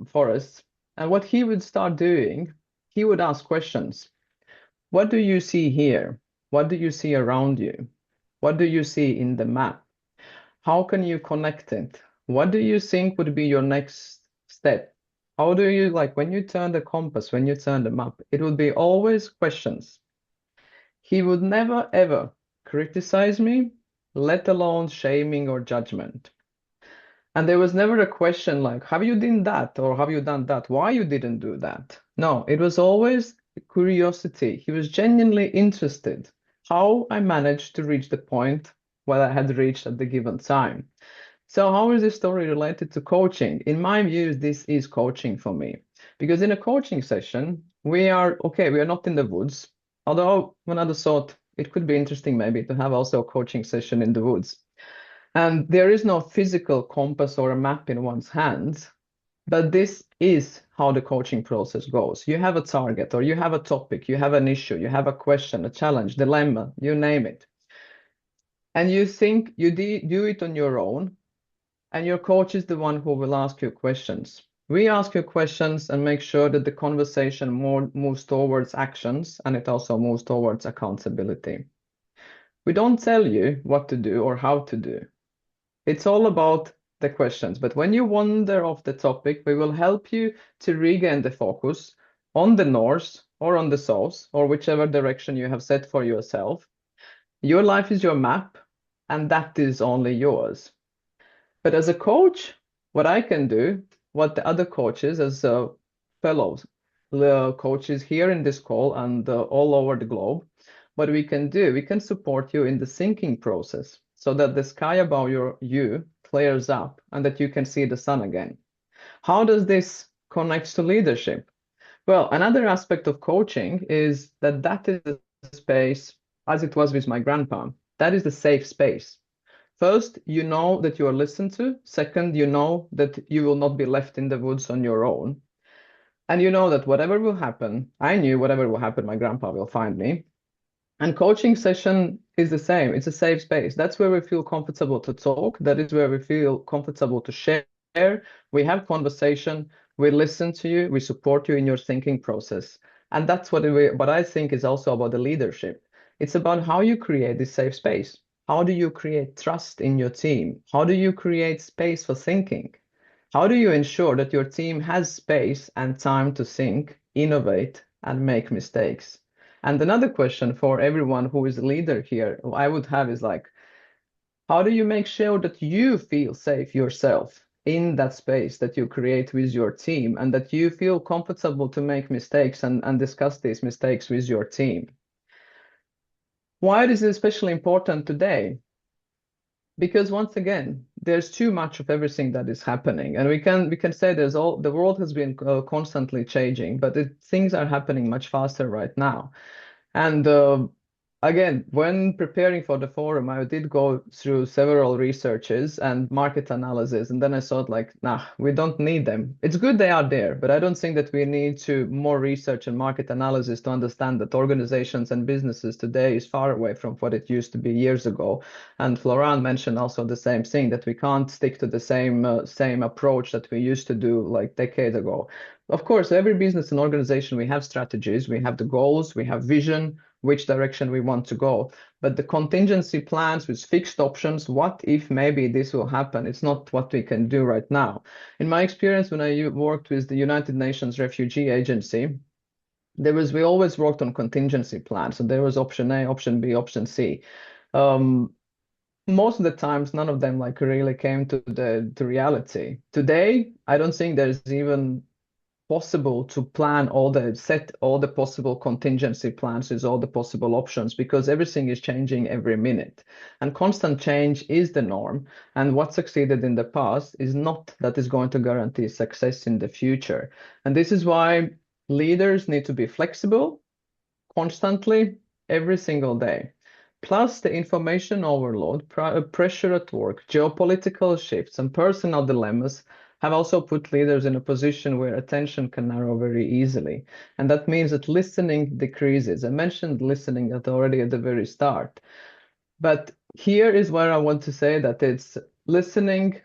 forests, and what he would start doing, he would ask questions. What do you see here? What do you see around you? What do you see in the map? How can you connect it? What do you think would be your next step? How do you, like, when you turn the compass, when you turn the map, it would be always questions. He would never, ever criticize me, let alone shaming or judgment. And there was never a question like, have you done that? Or have you done that? Why you didn't do that? No, it was always curiosity. He was genuinely interested how I managed to reach the point where I had reached at the given time. So how is this story related to coaching? In my view, this is coaching for me. Because in a coaching session, we are not in the woods. Although when I thought it could be interesting maybe to have also a coaching session in the woods. And there is no physical compass or a map in one's hands, but this is how the coaching process goes. You have a target, or you have a topic, you have an issue, you have a question, a challenge, dilemma, you name it. And you think you do it on your own, and your coach is the one who will ask you questions. We ask you questions and make sure that the conversation moves towards actions, and it also moves towards accountability. We don't tell you what to do or how to do. It's all about the questions. But when you wander off the topic, we will help you to regain the focus on the north or on the south, or whichever direction you have set for yourself. Your life is your map, and that is only yours. But as a coach, what I can do, what the other coaches, as fellows, the coaches here in this call and all over the globe, what we can do, we can support you in the thinking process so that the sky above you clears up and that you can see the sun again. How does this connect to leadership? Well, another aspect of coaching is that is the space, as it was with my grandpa, that is the safe space. First, you know that you are listened to. Second, you know that you will not be left in the woods on your own. And you know that whatever will happen, I knew whatever will happen, my grandpa will find me. And coaching session is the same. It's a safe space. That's where we feel comfortable to talk. That is where we feel comfortable to share. We have conversation. We listen to you. We support you in your thinking process. And that's what I think is also about the leadership. It's about how you create this safe space. How do you create trust in your team? How do you create space for thinking? How do you ensure that your team has space and time to think, innovate, and make mistakes? And another question for everyone who is a leader here, I would have is like, how do you make sure that you feel safe yourself in that space that you create with your team and that you feel comfortable to make mistakes and discuss these mistakes with your team? Why is it especially important today? Because once again, there's too much of everything that is happening, and we can say the world has been constantly changing, but things are happening much faster right now. And again, when preparing for the forum, I did go through several researches and market analysis, and then I thought like, nah, we don't need them. It's good they are there, but I don't think that we need to more research and market analysis to understand that organizations and businesses today is far away from what it used to be years ago. And Florent mentioned also the same thing, that we can't stick to the same approach that we used to do like decades ago. Of course, every business and organization, we have strategies, we have the goals, we have vision, which direction we want to go. But the contingency plans with fixed options, what if maybe this will happen? It's not what we can do right now. In my experience, when I worked with the United Nations Refugee Agency, we always worked on contingency plans. So there was option A, option B, option C. Most of the times, none of them like really came to the reality. Today, I don't think there's even possible to set all the possible contingency plans with all the possible options, because everything is changing every minute and constant change is the norm. And what succeeded in the past is not that is going to guarantee success in the future. And this is why leaders need to be flexible constantly every single day. Plus the information overload, pressure at work, geopolitical shifts, and personal dilemmas have also put leaders in a position where attention can narrow very easily. And that means that listening decreases. I mentioned listening already at the very start. But here is where I want to say that listening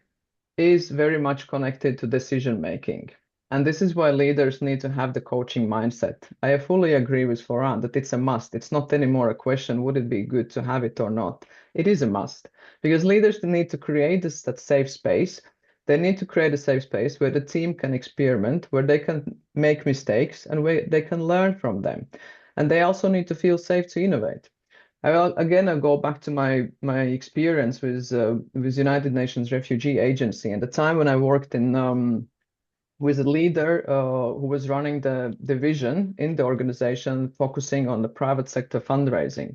is very much connected to decision making. And this is why leaders need to have the coaching mindset. I fully agree with Florent that it's a must. It's not anymore a question, would it be good to have it or not? It is a must, because leaders need to create that safe space. They need to create a safe space where the team can experiment, where they can make mistakes, and where they can learn from them. And they also need to feel safe to innovate. I'll go back to my experience with United Nations Refugee Agency, and the time when I worked in with a leader who was running the division in the organization, focusing on the private sector fundraising.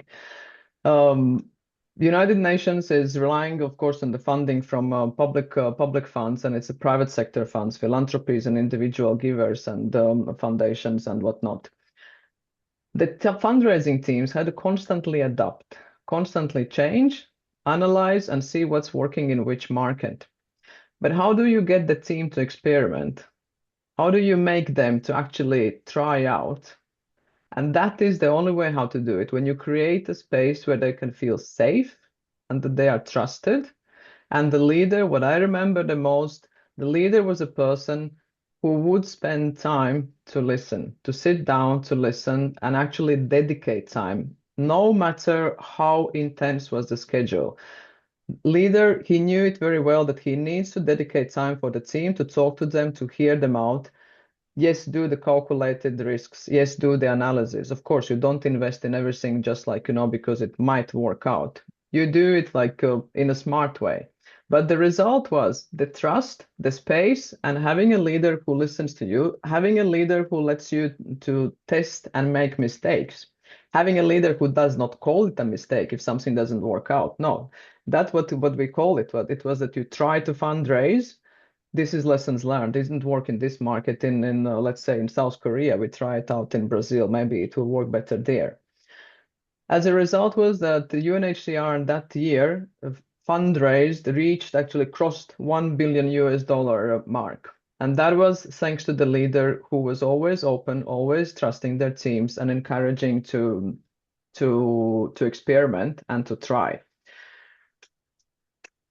United Nations is relying, of course, on the funding from public funds, and it's a private sector funds, philanthropies, and individual givers, and foundations and whatnot. The fundraising teams had to constantly adapt, constantly change, analyze, and see what's working in which market. But how do you get the team to experiment? How do you make them to actually try out? And that is the only way how to do it. When you create a space where they can feel safe and that they are trusted. And the leader, what I remember the most, the leader was a person who would spend time to listen, to sit down, to listen, and actually dedicate time, no matter how intense was the schedule. Leader, he knew it very well that he needs to dedicate time for the team, to talk to them, to hear them out. Yes, do the calculated risks. Yes, do the analysis. Of course, you don't invest in everything just like, because it might work out. You do it like in a smart way. But the result was the trust, the space, and having a leader who listens to you, having a leader who lets you to test and make mistakes, having a leader who does not call it a mistake if something doesn't work out. No, that's what we call it. What it was that you try to fundraise. This is lessons learned. It didn't work in this market in let's say in South Korea. We try it out in Brazil. Maybe it will work better there. As a result was that the UNHCR in that year fundraised, actually crossed $1 billion mark. And that was thanks to the leader who was always open, always trusting their teams and encouraging to experiment and to try.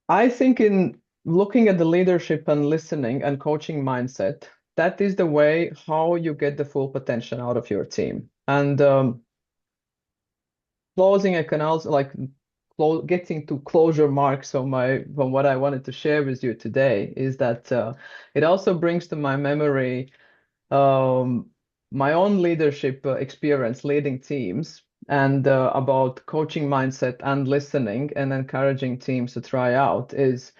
I think in looking at the leadership and listening and coaching mindset, that is the way how you get the full potential out of your team. And closing, I can also getting to closure marks from what I wanted to share with you today is that it also brings to my memory my own leadership experience leading teams and about coaching mindset and listening and encouraging teams to try out is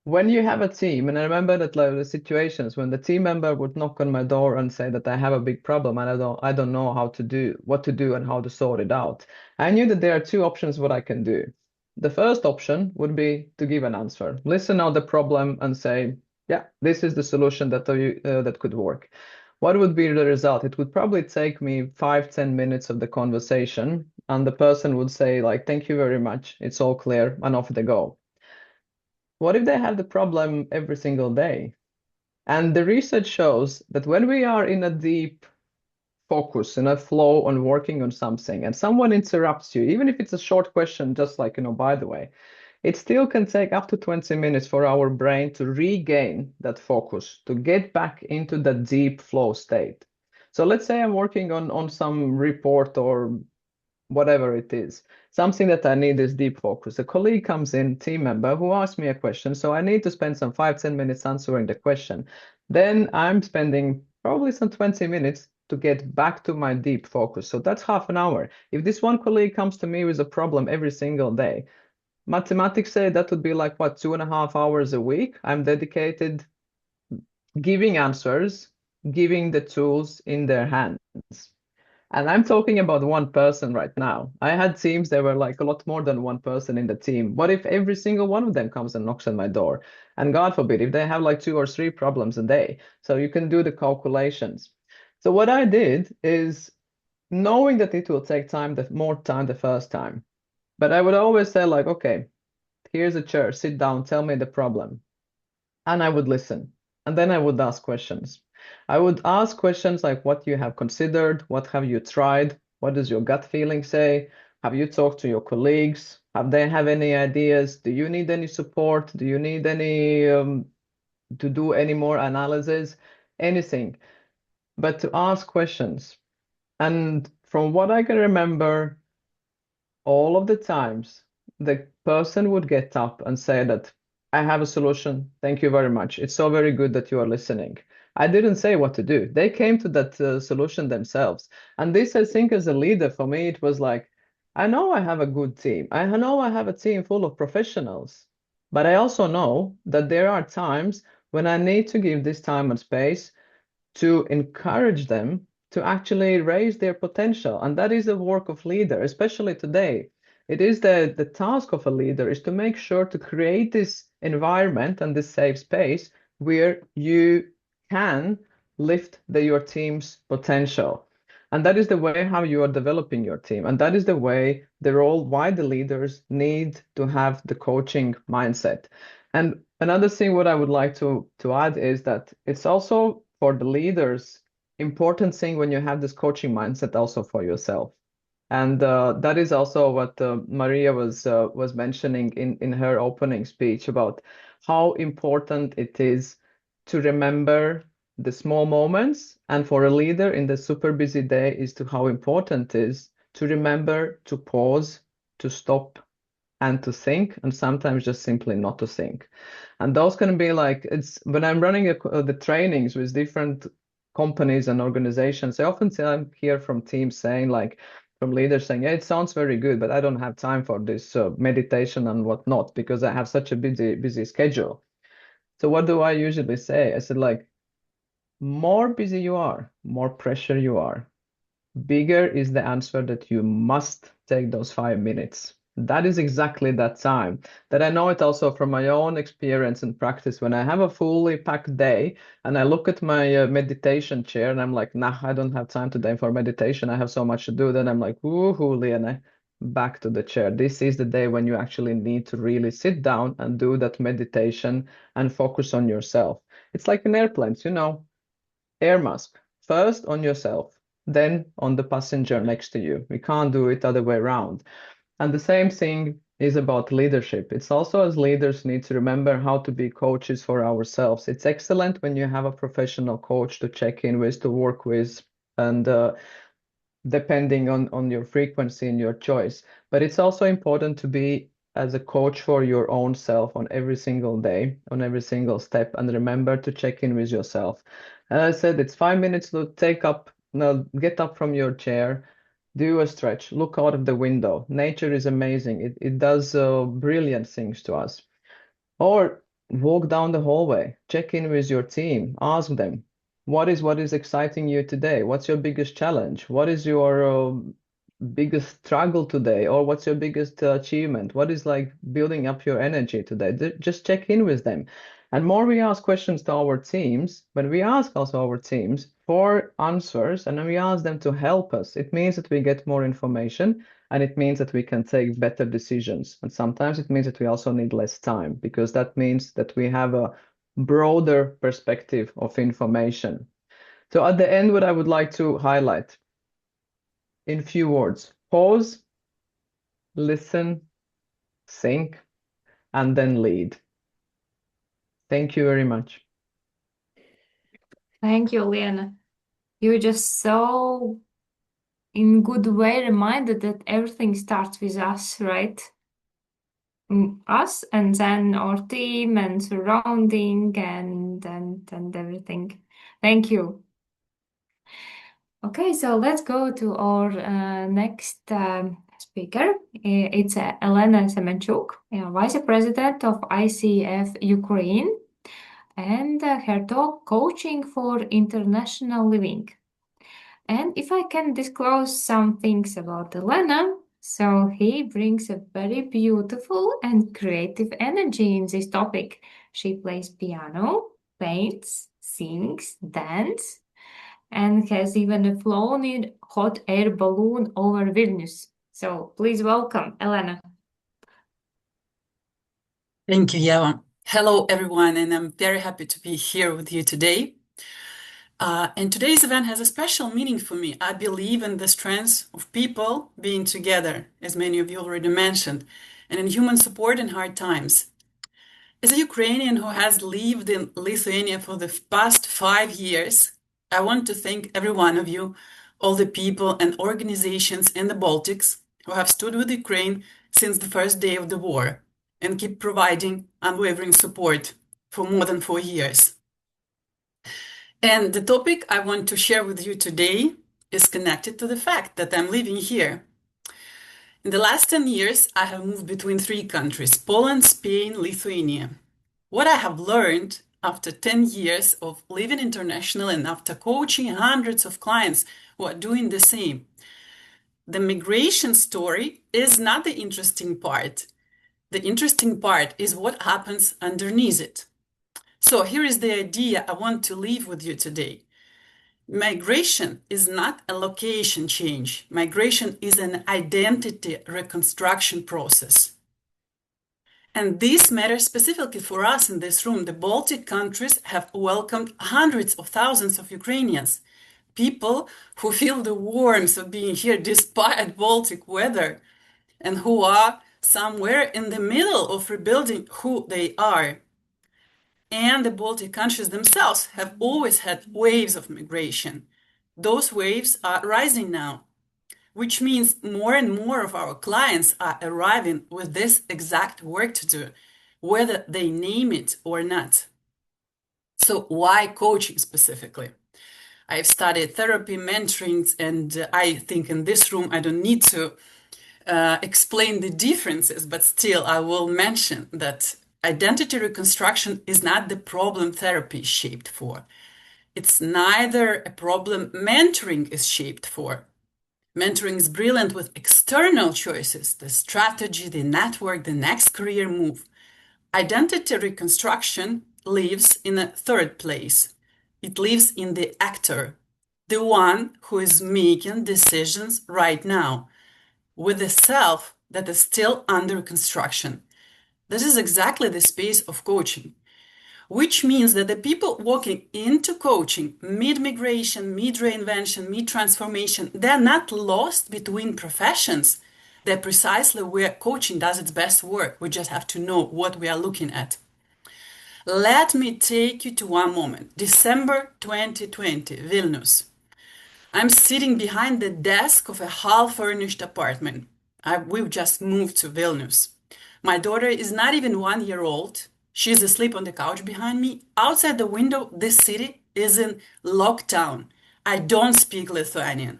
when you have a team, and I remember that the situations when the team member would knock on my door and say that I have a big problem and I don't know what to do and how to sort it out. I knew that there are two options what I can do. The first option would be to give an answer, listen out the problem and say, yeah, this is the solution that could work. What would be the result? It would probably take me 5-10 minutes of the conversation, and the person would say like, thank you very much, it's all clear, and off they go. What if they have the problem every single day? And the research shows that when we are in a deep focus, in a flow on working on something, and someone interrupts you, even if it's a short question, just like, by the way, it still can take up to 20 minutes for our brain to regain that focus, to get back into that deep flow state. So let's say I'm working on some report or whatever it is, something that I need is deep focus. A colleague comes in, team member, who asks me a question, so I need to spend some 5-10 minutes answering the question. Then I'm spending probably some 20 minutes to get back to my deep focus. So that's half an hour. If this one colleague comes to me with a problem every single day, mathematics say that would be like, what, 2.5 hours a week? I'm dedicated giving answers, giving the tools in their hands. And I'm talking about one person right now. I had teams that were like a lot more than one person in the team. What if every single one of them comes and knocks on my door? And God forbid, if they have like 2 or 3 problems a day. So you can do the calculations. So what I did is knowing that it will take more time the first time. But I would always say like, okay, here's a chair, sit down, tell me the problem. And I would listen. And then I would ask questions. I would ask questions like what you have considered, what have you tried, what does your gut feeling say? Have you talked to your colleagues? Have they have any ideas? Do you need any support? Do you need any to do any more analysis? Anything. But to ask questions. And from what I can remember, all of the times the person would get up and say that I have a solution. Thank you very much. It's so very good that you are listening. I didn't say what to do. They came to that solution themselves. And this, I think, as a leader, for me, it was like, I know I have a good team. I know I have a team full of professionals, but I also know that there are times when I need to give this time and space to encourage them to actually raise their potential. And that is the work of leader, especially today. It is the task of a leader is to make sure to create this environment and this safe space where you can lift your team's potential. And that is the way how you are developing your team. And that is the way the role why the leaders need to have the coaching mindset. And another thing what I would like to add is that it's also for the leaders important thing when you have this coaching mindset also for yourself. And that is also what Maria was mentioning in her opening speech about how important it is to remember the small moments, and for a leader in the super busy day is to how important it is to remember to pause, to stop, and to think, and sometimes just simply not to think. And those can be like, it's when I'm running the trainings with different companies and organizations, I often hear from teams saying like, from leaders saying, yeah, it sounds very good, but I don't have time for this meditation and whatnot because I have such a busy schedule. So what do I usually say? I said like, more busy you are, more pressure you are, bigger is the answer that you must take those 5 minutes. That is exactly that time that I know it also from my own experience and practice. When I have a fully packed day and I look at my meditation chair and I'm like, nah, I don't have time today for meditation. I have so much to do. Then I'm like, woohoo, Liana, back to the chair. This is the day when you actually need to really sit down and do that meditation and focus on yourself. It's like in airplanes, air mask. First on yourself, then on the passenger next to you. We can't do it other way around. And the same thing is about leadership. It's also as leaders need to remember how to be coaches for ourselves. It's excellent when you have a professional coach to check in with, to work with, and depending on your frequency and your choice. But it's also important to be as a coach for your own self on every single day, on every single step, and remember to check in with yourself. As I said, it's 5 minutes to get up from your chair, do a stretch, look out of the window. Nature is amazing. It does brilliant things to us. Or walk down the hallway, check in with your team, ask them, what is exciting you today? What's your biggest challenge? What is your biggest struggle today? Or what's your biggest achievement? What is like building up your energy today? Just check in with them. And more we ask questions to our teams, when we ask also our teams for answers and then we ask them to help us, it means that we get more information and it means that we can take better decisions. And sometimes it means that we also need less time because that means that we have a broader perspective of information. So at the end, what I would like to highlight in few words: pause, listen, think, and then lead. Thank you very much. Thank you, Lena. You're just so in good way reminded that everything starts with us, right? Us and then our team and surrounding and everything. Thank you. Okay, so let's go to our next speaker. It's Elena Semenchuk, Vice President of ICF Ukraine, and her talk, Coaching for International Living. And if I can disclose some things about Elena, so he brings a very beautiful and creative energy in this topic. She plays piano, paints, sings, dances, and has even flown in hot air balloon over Vilnius. So please welcome Elena. Thank you, Yeva. Hello, everyone, and I'm very happy to be here with you today. And today's event has a special meaning for me. I believe in the strength of people being together, as many of you already mentioned, and in human support in hard times. As a Ukrainian who has lived in Lithuania for the past 5 years, I want to thank every one of you, all the people and organizations in the Baltics who have stood with Ukraine since the first day of the war and keep providing unwavering support for more than 4 years. And the topic I want to share with you today is connected to the fact that I'm living here. In the last 10 years, I have moved between 3 countries, Poland, Spain, Lithuania. What I have learned after 10 years of living international and after coaching hundreds of clients who are doing the same, the migration story is not the interesting part. The interesting part is what happens underneath it. So here is the idea I want to leave with you today. Migration is not a location change. Migration is an identity reconstruction process. And this matters specifically for us in this room. The Baltic countries have welcomed hundreds of thousands of Ukrainians, people who feel the warmth of being here despite Baltic weather, and who are somewhere in the middle of rebuilding who they are. And the Baltic countries themselves have always had waves of migration. Those waves are rising now, which means more and more of our clients are arriving with this exact work to do, whether they name it or not. So why coaching specifically? I've studied therapy, mentoring, and I think in this room I don't need to explain the differences, but still I will mention that identity reconstruction is not the problem therapy is shaped for. It's neither a problem mentoring is shaped for. Mentoring is brilliant with external choices, the strategy, the network, the next career move. Identity reconstruction lives in a third place. It lives in the actor, the one who is making decisions right now, with a self that is still under construction. This is exactly the space of coaching, which means that the people walking into coaching mid-migration, mid-reinvention, mid-transformation, they're not lost between professions. They're precisely where coaching does its best work. We just have to know what we are looking at. Let me take you to one moment. December 2020, Vilnius. I'm sitting behind the desk of a half-furnished apartment. We've just moved to Vilnius. My daughter is not even 1 year old. She's asleep on the couch behind me. Outside the window, this city is in lockdown. I don't speak Lithuanian.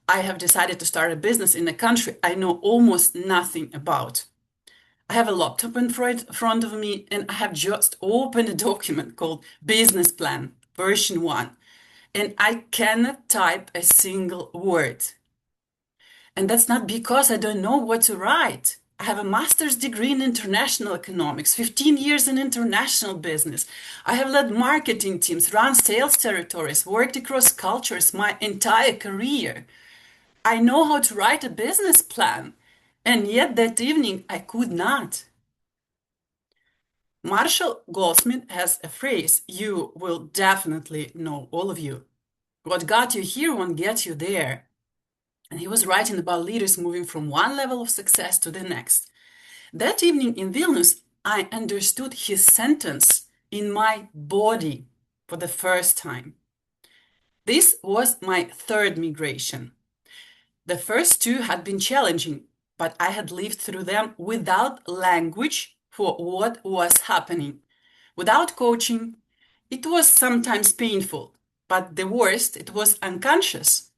I have decided to start a business in a country I know almost nothing about. I have a laptop in front of me, and I have just opened a document called Business Plan, version 1. And I cannot type a single word. And that's not because I don't know what to write. I have a master's degree in international economics, 15 years in international business. I have led marketing teams, run sales territories, worked across cultures my entire career. I know how to write a business plan. And yet that evening I could not. Marshall Goldsmith has a phrase you will definitely know, all of you. What got you here won't get you there. And he was writing about leaders moving from one level of success to the next. That evening in Vilnius, I understood his sentence in my body for the first time. This was my third migration. The first 2 had been challenging, but I had lived through them without language for what was happening. Without coaching, it was sometimes painful. But the worst, it was unconscious.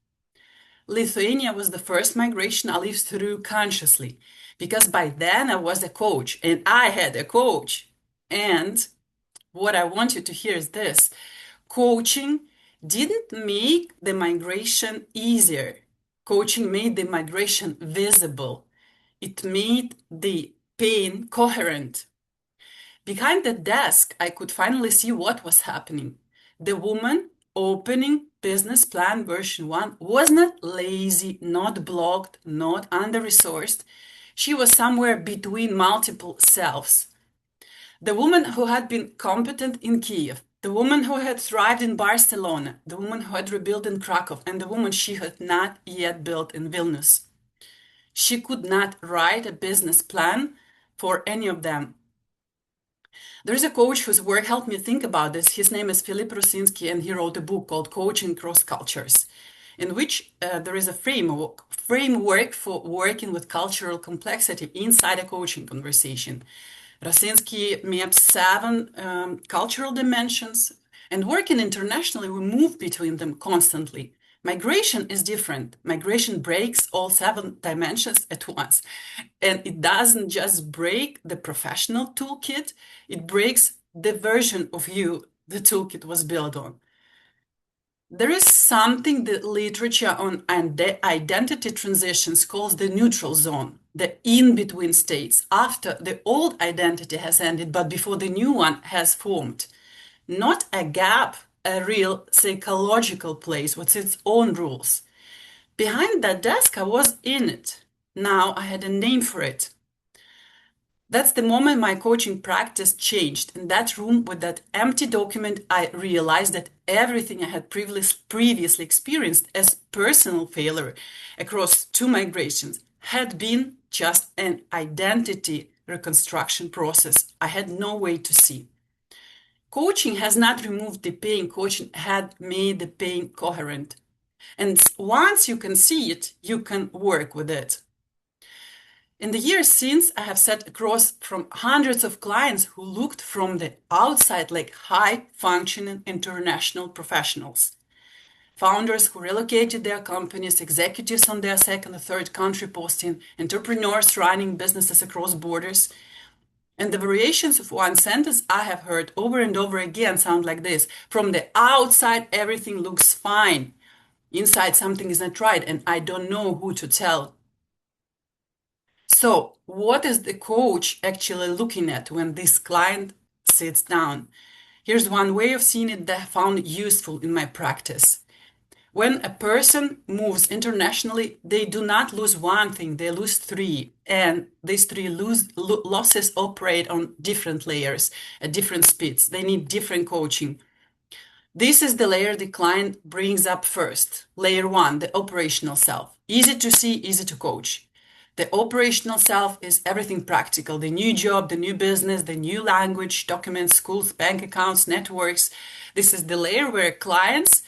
Lithuania was the first migration I lived through consciously, because by then I was a coach and I had a coach. And what I want you to hear is this: coaching didn't make the migration easier. Coaching made the migration visible. It made the pain coherent. Behind the desk, I could finally see what was happening. The woman opening Business Plan version 1 was not lazy, not blocked, not under-resourced. She was somewhere between multiple selves. The woman who had been competent in Kiev, the woman who had thrived in Barcelona, the woman who had rebuilt in Krakow, and the woman she had not yet built in Vilnius. She could not write a business plan for any of them. There's a coach whose work helped me think about this. His name is Filip Rusinski, and he wrote a book called Coaching Cross Cultures, in which there is a framework for working with cultural complexity inside a coaching conversation. Rusinski maps 7 cultural dimensions, and working internationally, we move between them constantly. Migration is different. Migration breaks all 7 dimensions at once. And it doesn't just break the professional toolkit, it breaks the version of you the toolkit was built on. There is something the literature on identity transitions calls the neutral zone, the in-between states, after the old identity has ended, but before the new one has formed. Not a gap, a real psychological place with its own rules. Behind that desk, I was in it. Now I had a name for it. That's the moment my coaching practice changed. In that room with that empty document, I realized that everything I had previously experienced as personal failure across 2 migrations had been just an identity reconstruction process I had no way to see. Coaching has not removed the pain, coaching had made the pain coherent. And once you can see it, you can work with it. In the years since, I have sat across from hundreds of clients who looked from the outside like high-functioning international professionals. Founders who relocated their companies, executives on their 2nd or 3rd country posting, entrepreneurs running businesses across borders. And the variations of one sentence I have heard over and over again sound like this. From the outside, everything looks fine. Inside, something is not right, and I don't know who to tell. So, what is the coach actually looking at when this client sits down? Here's one way of seeing it that I found useful in my practice. When a person moves internationally, they do not lose one thing, they lose 3. And these 3 losses operate on different layers at different speeds. They need different coaching. This is the layer the client brings up first. Layer 1, the operational self. Easy to see, easy to coach. The operational self is everything practical. The new job, the new business, the new language, documents, schools, bank accounts, networks. This is the layer where clients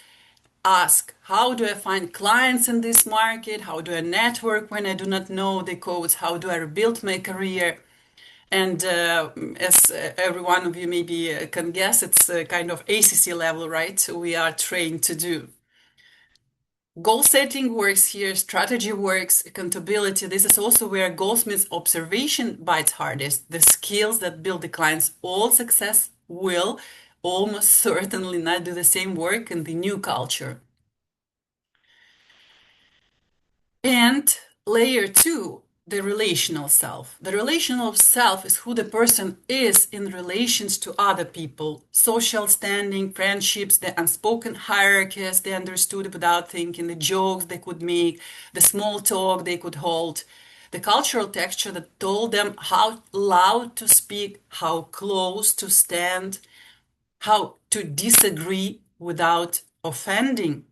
ask, how do I find clients in this market? How do I network when I do not know the codes? How do I rebuild my career? And as every one of you maybe can guess, it's a kind of ACC level, right? So we are trained to do. Goal setting works here, strategy works, accountability. This is also where Goldsmith's observation bites hardest. The skills that build the client's old success will almost certainly not do the same work in the new culture. And layer 2, the relational self. The relational self is who the person is in relations to other people. Social standing, friendships, the unspoken hierarchies they understood without thinking, the jokes they could make, the small talk they could hold, the cultural texture that told them how loud to speak, how close to stand, how to disagree without offending.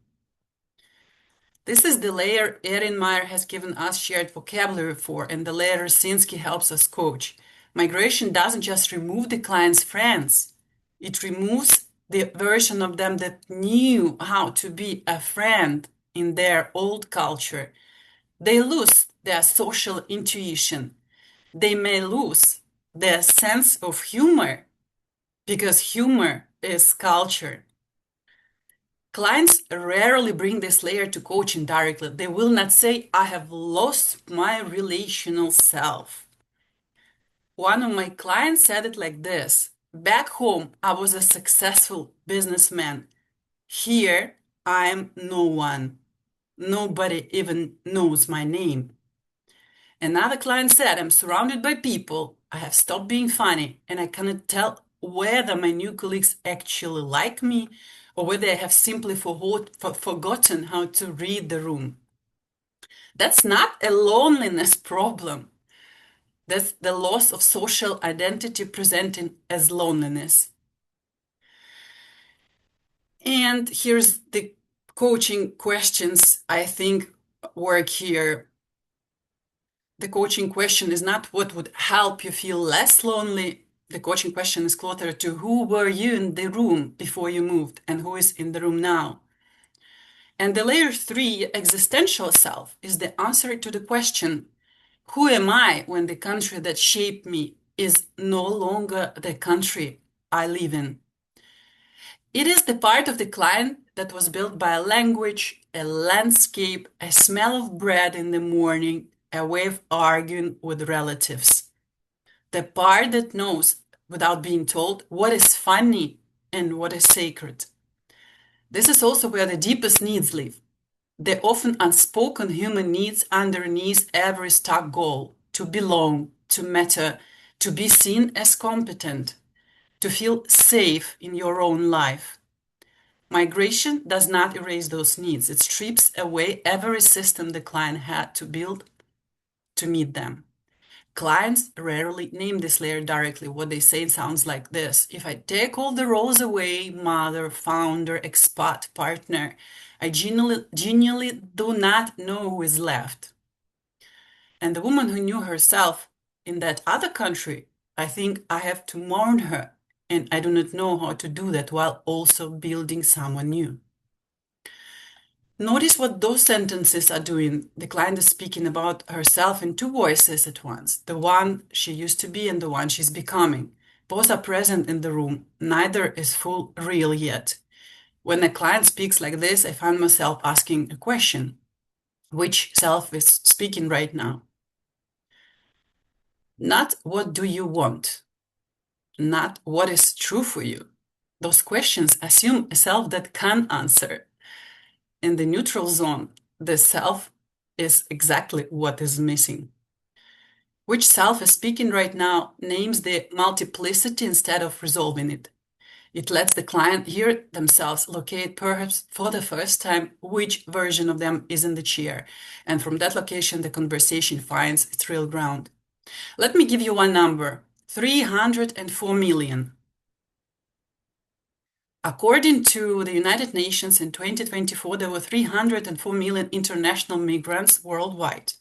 This is the layer Erin Meyer has given us shared vocabulary for, and the layer Rosinski helps us coach. Migration doesn't just remove the client's friends. It removes the version of them that knew how to be a friend in their old culture. They lose their social intuition. They may lose their sense of humor, because humor is culture. Clients rarely bring this layer to coaching directly. They will not say, I have lost my relational self. One of my clients said it like this: back home, I was a successful businessman. Here, I'm no one. Nobody even knows my name. Another client said, I'm surrounded by people. I have stopped being funny, and I cannot tell whether my new colleagues actually like me or whether I have simply forgotten how to read the room. That's not a loneliness problem. That's the loss of social identity presenting as loneliness. And here's the coaching questions I think work here. The coaching question is not what would help you feel less lonely. The coaching question is closer to who were you in the room before you moved and who is in the room now. And the layer 3, existential self, is the answer to the question, who am I when the country that shaped me is no longer the country I live in? It is the part of the client that was built by a language, a landscape, a smell of bread in the morning, a way of arguing with relatives. The part that knows, without being told, what is funny and what is sacred. This is also where the deepest needs live. The often unspoken human needs underneath every stuck goal: to belong, to matter, to be seen as competent, to feel safe in your own life. Migration does not erase those needs. It strips away every system the client had to build to meet them. Clients rarely name this layer directly. What they say sounds like this: if I take all the roles away, mother, founder, expat, partner, I genuinely do not know who is left. And the woman who knew herself in that other country, I think I have to mourn her, and I do not know how to do that while also building someone new. Notice what those sentences are doing. The client is speaking about herself in two voices at once: the one she used to be and the one she's becoming. Both are present in the room. Neither is full real yet. When a client speaks like this, I find myself asking a question: which self is speaking right now? Not what do you want? Not what is true for you. Those questions assume a self that can answer. In the neutral zone, the self is exactly what is missing. Which self is speaking right now names the multiplicity instead of resolving it. It lets the client hear themselves locate, perhaps for the first time, which version of them is in the chair. And from that location, the conversation finds its real ground. Let me give you one number: 304 million. According to the United Nations, in 2024, there were 304 million international migrants worldwide,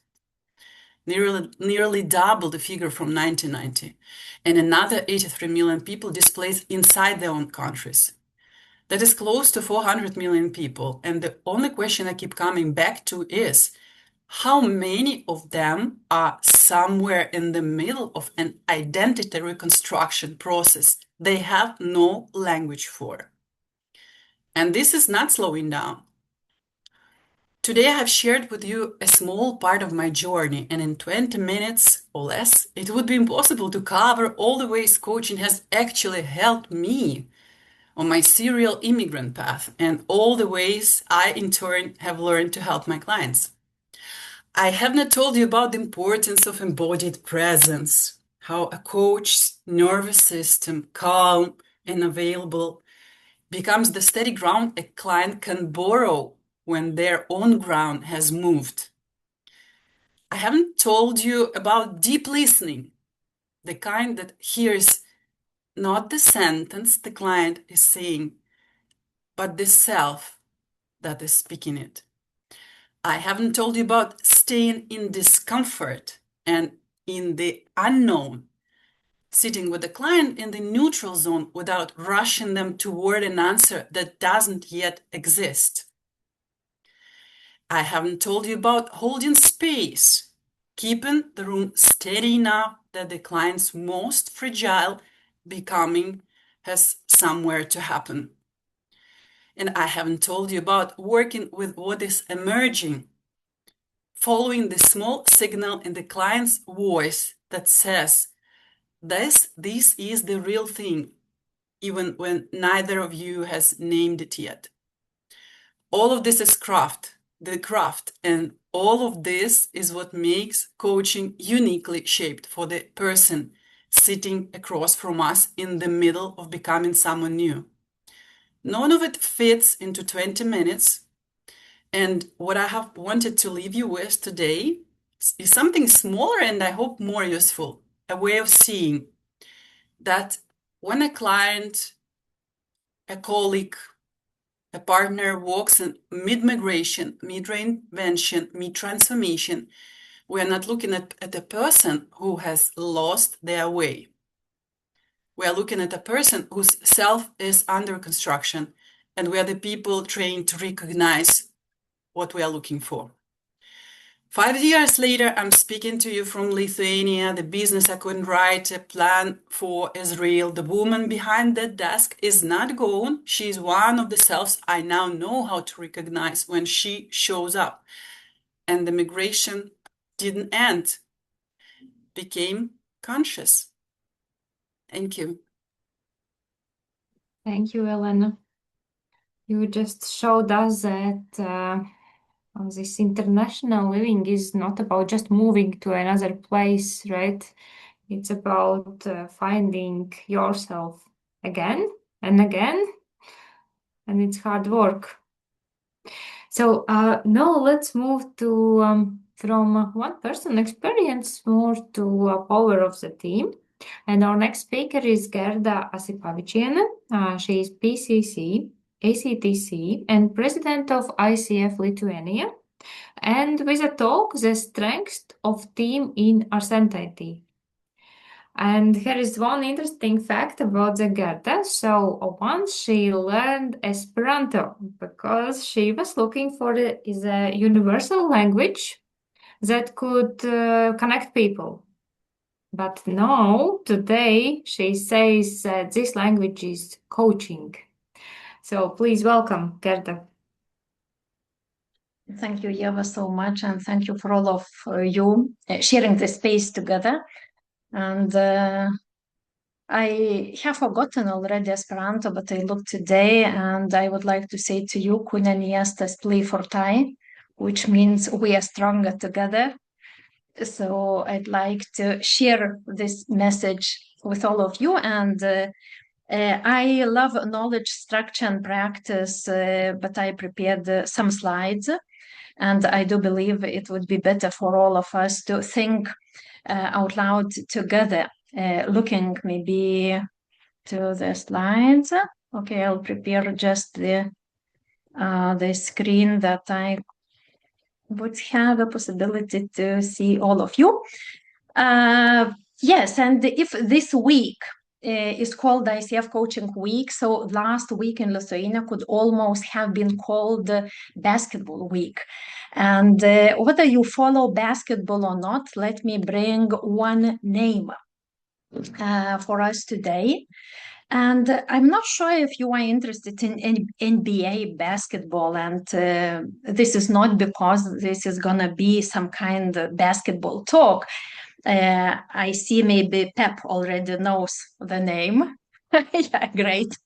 nearly double the figure from 1990, and another 83 million people displaced inside their own countries. That is close to 400 million people, and the only question I keep coming back to is: how many of them are somewhere in the middle of an identity reconstruction process they have no language for? And this is not slowing down. Today I have shared with you a small part of my journey, and in 20 minutes or less, it would be impossible to cover all the ways coaching has actually helped me on my serial immigrant path, and all the ways I in turn have learned to help my clients. I have not told you about the importance of embodied presence, how a coach's nervous system, calm and available, becomes the steady ground a client can borrow when their own ground has moved. I haven't told you about deep listening, the kind that hears not the sentence the client is saying, but the self that is speaking it. I haven't told you about staying in discomfort and in the unknown, sitting with the client in the neutral zone without rushing them toward an answer that doesn't yet exist. I haven't told you about holding space, keeping the room steady enough that the client's most fragile becoming has somewhere to happen. And I haven't told you about working with what is emerging, following the small signal in the client's voice that says, this is the real thing, even when neither of you has named it yet. All of this is craft, and all of this is what makes coaching uniquely shaped for the person sitting across from us in the middle of becoming someone new. None of it fits into 20 minutes. And what I have wanted to leave you with today is something smaller and I hope more useful, a way of seeing that when a client, a colleague, a partner walks in mid-migration, mid-reinvention, mid-transformation, we are not looking at a person who has lost their way. We are looking at a person whose self is under construction, and we are the people trained to recognize what we are looking for. 5 years later, I'm speaking to you from Lithuania. The business I couldn't write a plan for is real. The woman behind that desk is not gone. She's one of the selves I now know how to recognize when she shows up. And the migration didn't end, became conscious. Thank you. Thank you, Elena. You just showed us that this international living is not about just moving to another place, right? It's about finding yourself again and again, and it's hard work. So now let's move to from one person experience more to power of the team. And our next speaker is Gerda Asipavičiene. She is PCC, ACTC, and president of ICF Lithuania. And with a talk, The Strength of Team in Uncertainty. And here is one interesting fact about the Gerda. So once she learned Esperanto because she was looking for the universal language that could connect people. But now, today, she says that this language is coaching. So please welcome, Gerda. Thank you, Eva, so much. And thank you for all of you sharing the space together. And I have forgotten already Esperanto, but I looked today and I would like to say to you, Kunen estas pli fortai, which means we are stronger together. So I'd like to share this message with all of you. And I love knowledge, structure, and practice, but I prepared some slides. And I do believe it would be better for all of us to think out loud together, looking maybe to the slides. Okay, I'll prepare just the screen that I would have a possibility to see all of you. Yes, and if this week is called ICF Coaching Week, so last week in Lithuania could almost have been called Basketball Week. And whether you follow basketball or not, let me bring one name for us today. And I'm not sure if you are interested in NBA basketball, and this is not because this is going to be some kind of basketball talk. I see maybe Pep already knows the name. Yeah, great.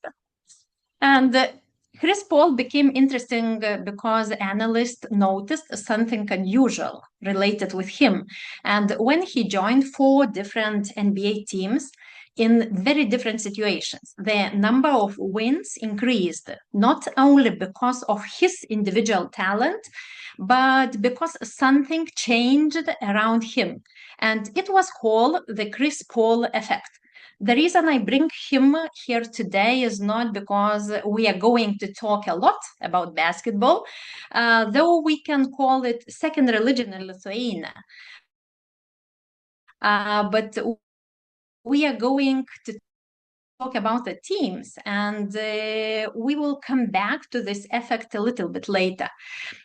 And Chris Paul became interesting because analysts noticed something unusual related with him. And when he joined 4 different NBA teams, in very different situations, the number of wins increased, not only because of his individual talent, but because something changed around him. And it was called the Chris Paul effect. The reason I bring him here today is not because we are going to talk a lot about basketball, though we can call it second religion in Lithuania. But we are going to talk about the teams, and we will come back to this effect a little bit later.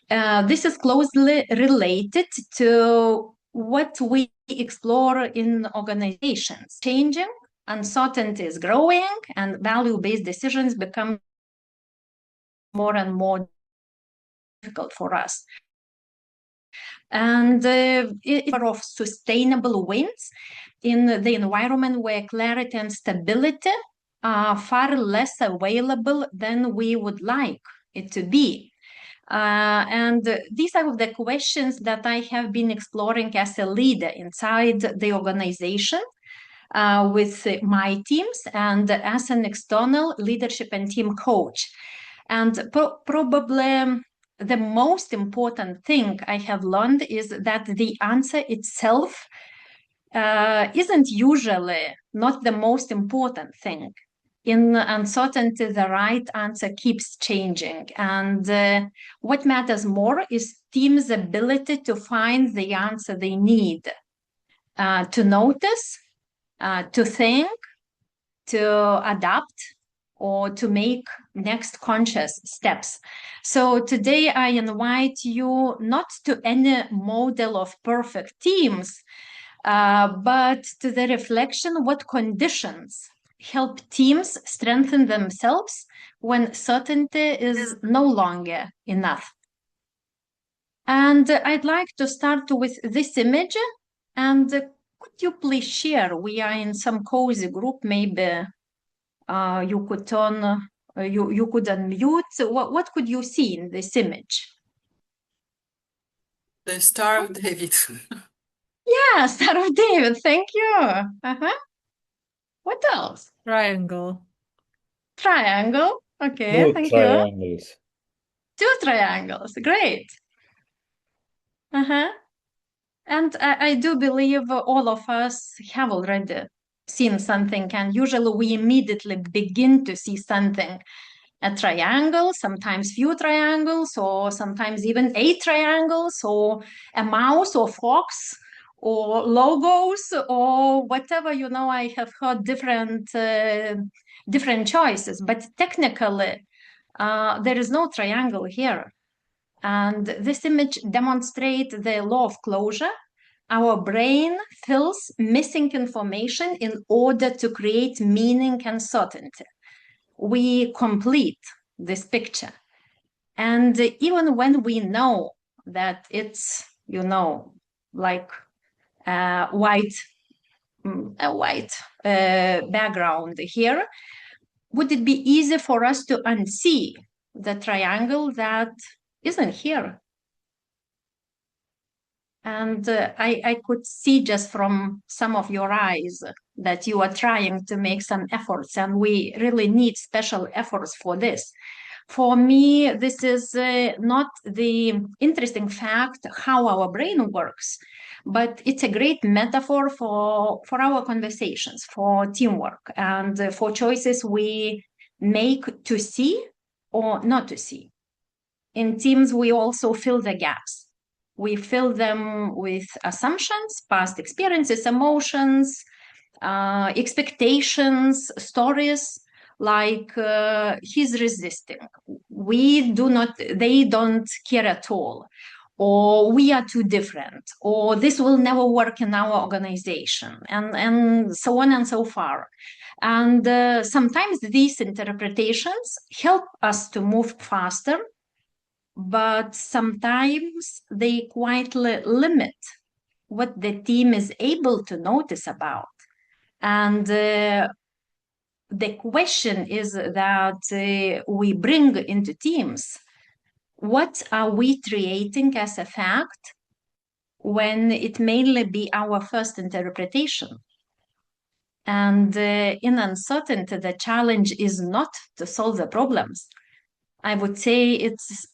This is closely related to what we explore in organizations. Changing, uncertainty is growing, and value-based decisions become more and more difficult for us. And it's of sustainable wins in the environment where clarity and stability are far less available than we would like it to be. And these are the questions that I have been exploring as a leader inside the organization with my teams and as an external leadership and team coach. And probably the most important thing I have learned is that the answer itself isn't usually not the most important thing. In uncertainty, the right answer keeps changing. And what matters more is teams' ability to find the answer they need, to notice, to think, to adapt, or to make next conscious steps. So today I invite you not to any model of perfect teams, but to the reflection what conditions help teams strengthen themselves when certainty is no longer enough. And I'd like to start with this image. And could you please share? We are in some cozy group. Maybe you could turn, you could unmute. What could you see in this image? The Star of David. Yeah, Star of David. Thank you. What else? Triangle. Triangle. Okay, Two thank you. triangles. 2 triangles. Great. And I do believe all of us have already seen something, and usually we immediately begin to see something. A triangle, sometimes few triangles, or sometimes even 8 triangles, or a mouse or fox, or logos, or whatever, you know. I have heard different choices, but technically there is no triangle here. And this image demonstrates the law of closure. Our brain fills missing information in order to create meaning and certainty. We complete this picture. And even when we know that it's, you know, like a white background here, would it be easy for us to unsee the triangle that isn't here? And I could see just from some of your eyes that you are trying to make some efforts, and we really need special efforts for this. For me, this is not the interesting fact how our brain works, but it's a great metaphor for our conversations, for teamwork, and for choices we make to see or not to see. In teams, we also fill the gaps. We fill them with assumptions, past experiences, emotions, expectations, stories, like he's resisting. They don't care at all. Or we are too different. Or this will never work in our organization. And so on and so far. And sometimes these interpretations help us to move faster, but sometimes they quietly limit what the team is able to notice about. And the question is that we bring into teams, what are we creating as a fact when it mainly be our first interpretation? And in uncertainty, the challenge is not to solve the problems. I would say it's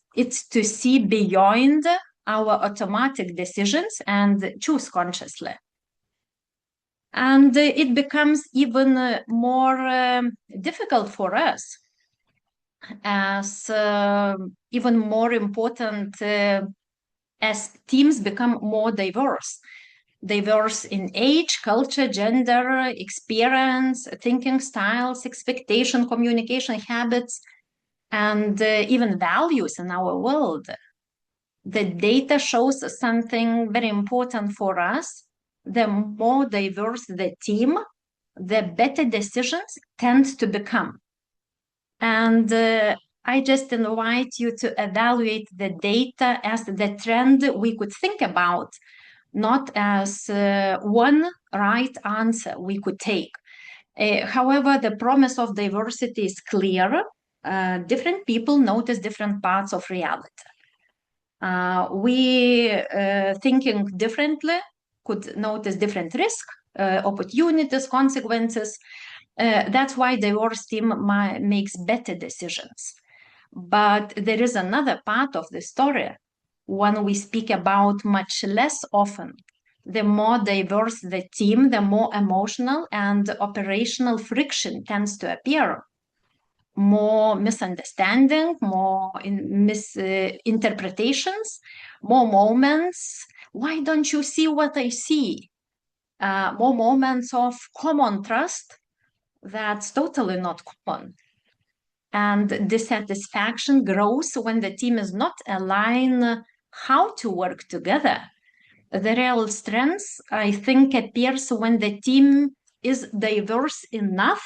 to see beyond our automatic decisions and choose consciously. And it becomes even more difficult for us, as even more important as teams become more diverse in age, culture, gender, experience, thinking styles, expectation, communication habits, and even values in our world. The data shows something very important for us. The more diverse the team, the better decisions tend to become. And I just invite you to evaluate the data as the trend we could think about, not as one right answer we could take. However, the promise of diversity is clear. Different people notice different parts of reality. We thinking differently could notice different risks, opportunities, consequences. That's why diverse team makes better decisions. But there is another part of the story, one we speak about much less often. The more diverse the team, the more emotional and operational friction tends to appear. More misunderstanding, more misinterpretations, more moments. Why don't you see what I see? More moments of common trust that's totally not common. And dissatisfaction grows when the team is not aligned how to work together. The real strength, I think, appears when the team is diverse enough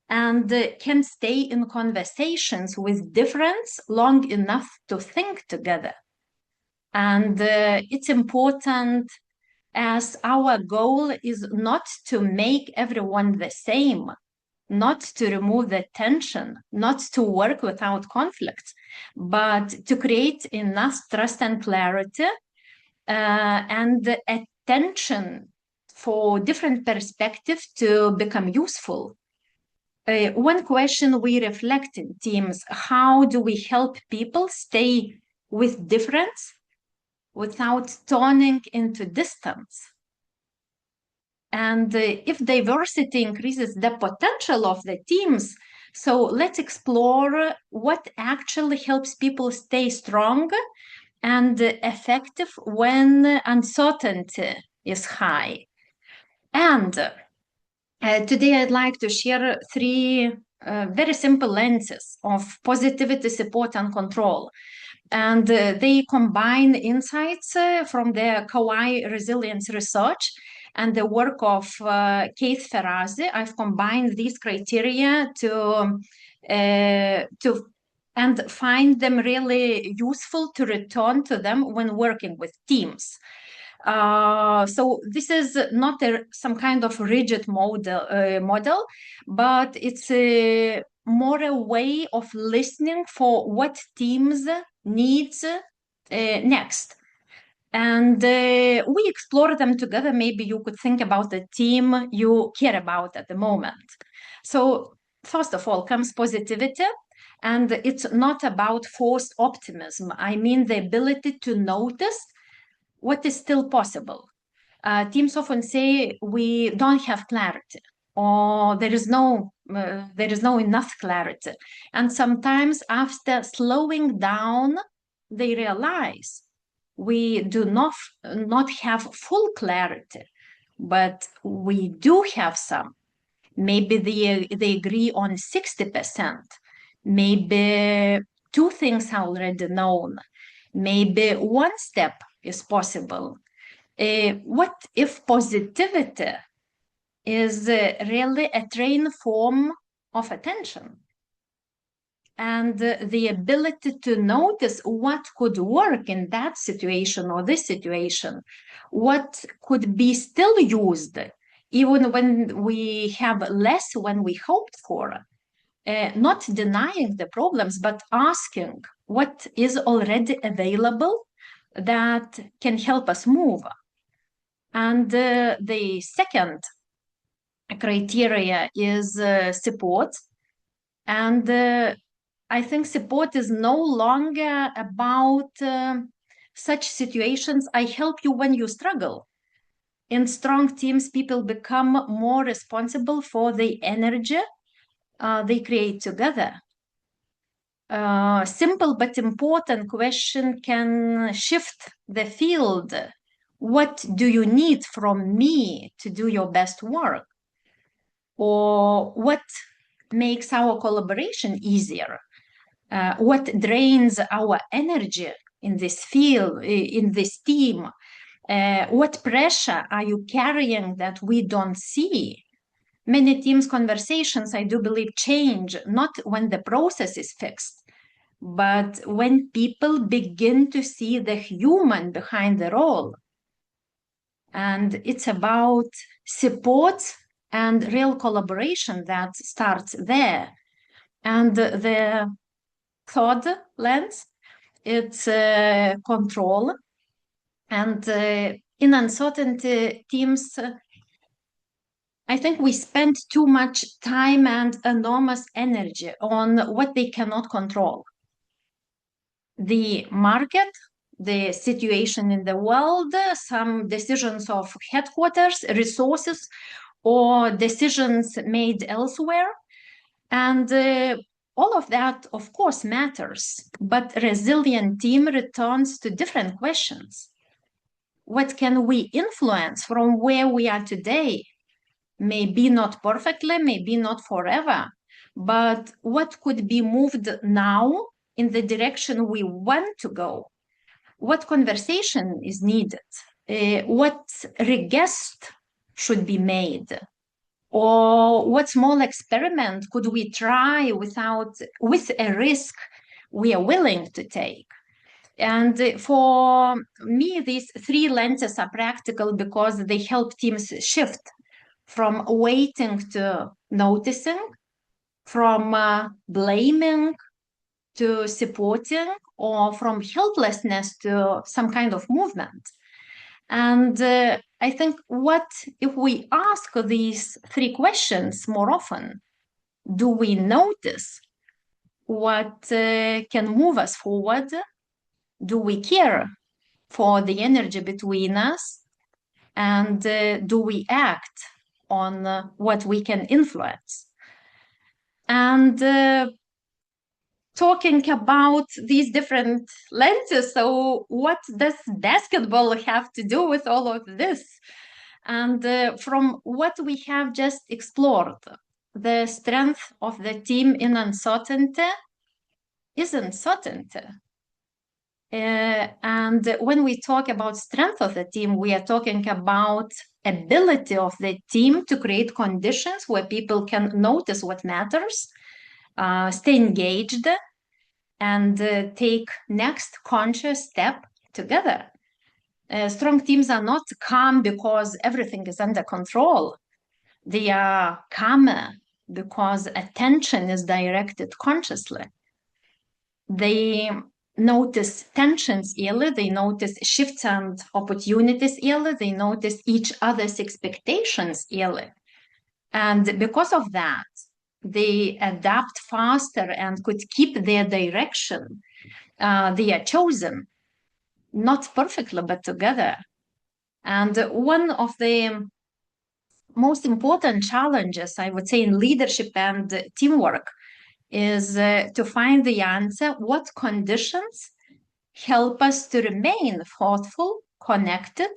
and can stay in conversations with difference long enough to think together. And it's important, as our goal is not to make everyone the same, not to remove the tension, not to work without conflict, but to create enough trust and clarity and attention for different perspectives to become useful. One question we reflect in teams: how do we help people stay with difference without turning into distance? And if diversity increases the potential of the teams, so let's explore what actually helps people stay strong and effective when uncertainty is high. And today I'd like to share three very simple lenses of positivity, support, and control. And they combine insights from the Kauai resilience research and the work of Keith Ferrazzi. I've combined these criteria to and find them really useful to return to them when working with teams. So this is not some kind of rigid model, but it's more a way of listening for what teams needs next. And we explore them together. Maybe you could think about the team you care about at the moment. So first of all comes positivity. And it's not about forced optimism. I mean the ability to notice what is still possible. Teams often say we don't have clarity, or there is no enough clarity. And sometimes after slowing down, they realize we do not have full clarity, but we do have some. Maybe they agree on 60%. Maybe two things are already known. Maybe one step is possible. What if positivity is really a trained form of attention? And the ability to notice what could work in that situation or this situation, what could be still used, even when we have less when we hoped for. Not denying the problems, but asking what is already available that can help us move. And the second criteria is support. And I think support is no longer about such situations. I help you when you struggle. In strong teams, people become more responsible for the energy they create together. Simple but important question can shift the field. What do you need from me to do your best work? Or what makes our collaboration easier? What drains our energy in this field, in this team? What pressure are you carrying that we don't see? Many teams' conversations, I do believe, change not when the process is fixed, but when people begin to see the human behind the role. And it's about support and real collaboration that starts there. And the third lens, it's control. And in uncertainty teams, I think we spend too much time and enormous energy on what they cannot control. The market, the situation in the world, some decisions of headquarters, resources, or decisions made elsewhere. And all of that, of course, matters. But resilient team returns to different questions. What can we influence from where we are today? Maybe not perfectly, maybe not forever, but what could be moved now in the direction we want to go? What conversation is needed? What request should be made? Or what small experiment could we try with a risk we are willing to take? And for me, these three lenses are practical because they help teams shift from waiting to noticing, from blaming to supporting, or from helplessness to some kind of movement. And I think what if we ask these three questions more often? Do we notice what can move us forward? Do we care for the energy between us? And do we act on what we can influence? And talking about these different lenses, so what does basketball have to do with all of this? And from what we have just explored, the strength of the team in uncertainty is uncertainty. And when we talk about strength of the team, we are talking about ability of the team to create conditions where people can notice what matters, stay engaged, and take next conscious step together. Strong teams are not calm because everything is under control. They are calmer because attention is directed consciously. They notice tensions early, they notice shifts and opportunities early, they notice each other's expectations early. And because of that, they adapt faster and could keep their direction. They are chosen, not perfectly, but together. And one of the most important challenges, I would say, in leadership and teamwork is to find the answer: what conditions help us to remain thoughtful, connected,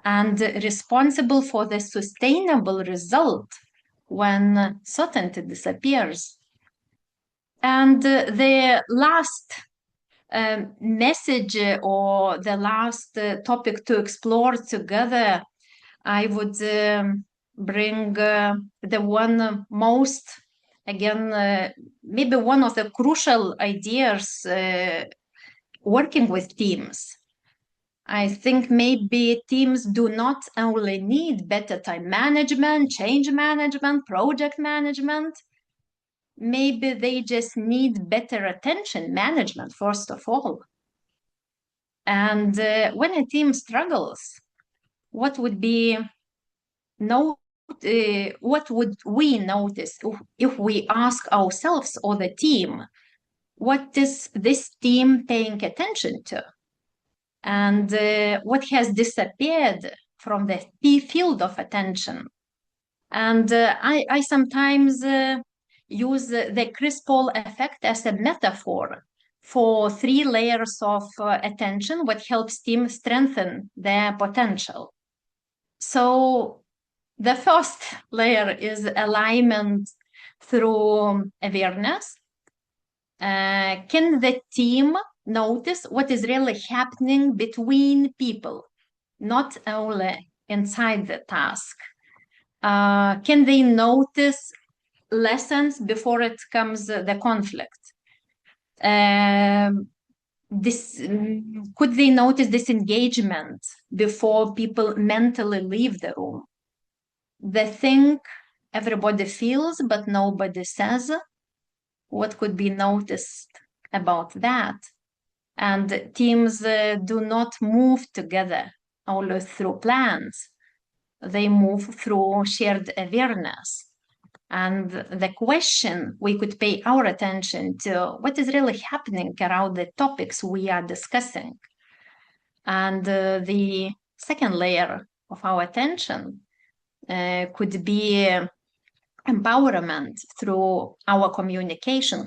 and responsible for the sustainable result when certainty disappears. And the last message or the last topic to explore together, I would bring the one most, again, maybe one of the crucial ideas working with teams. I think maybe teams do not only need better time management, change management, project management. Maybe they just need better attention management, first of all. And when a team struggles, what would we notice if we ask ourselves or the team, what is this team paying attention to? And what has disappeared from the field of attention? And I sometimes use the Chris Paul effect as a metaphor for three layers of attention, what helps teams strengthen their potential. So the first layer is alignment through awareness. Can the team notice what is really happening between people, not only inside the task? Can they notice lessons before it comes the conflict? Could they notice disengagement before people mentally leave the room? The thing everybody feels but nobody says, what could be noticed about that? And teams do not move together only through plans. They move through shared awareness. And the question we could pay our attention to, what is really happening around the topics we are discussing? And the second layer of our attention could be empowerment through our communication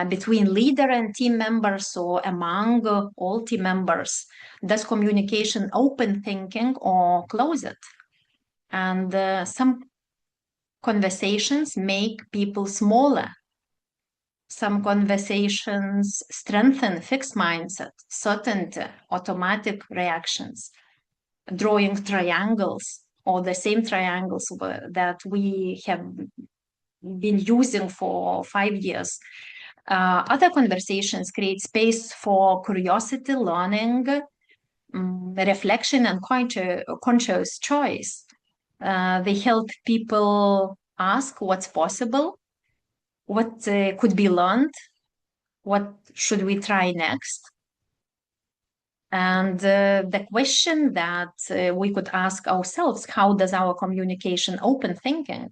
between leader and team members or among all team members. Does communication open thinking or close it? And some conversations make people smaller. Some conversations strengthen fixed mindset, certainty, automatic reactions, drawing triangles or the same triangles that we have been using for 5 years. Other conversations create space for curiosity, learning, reflection, and conscious choice. They help people ask what's possible, what could be learned, what should we try next. And the question that we could ask ourselves, how does our communication open thinking?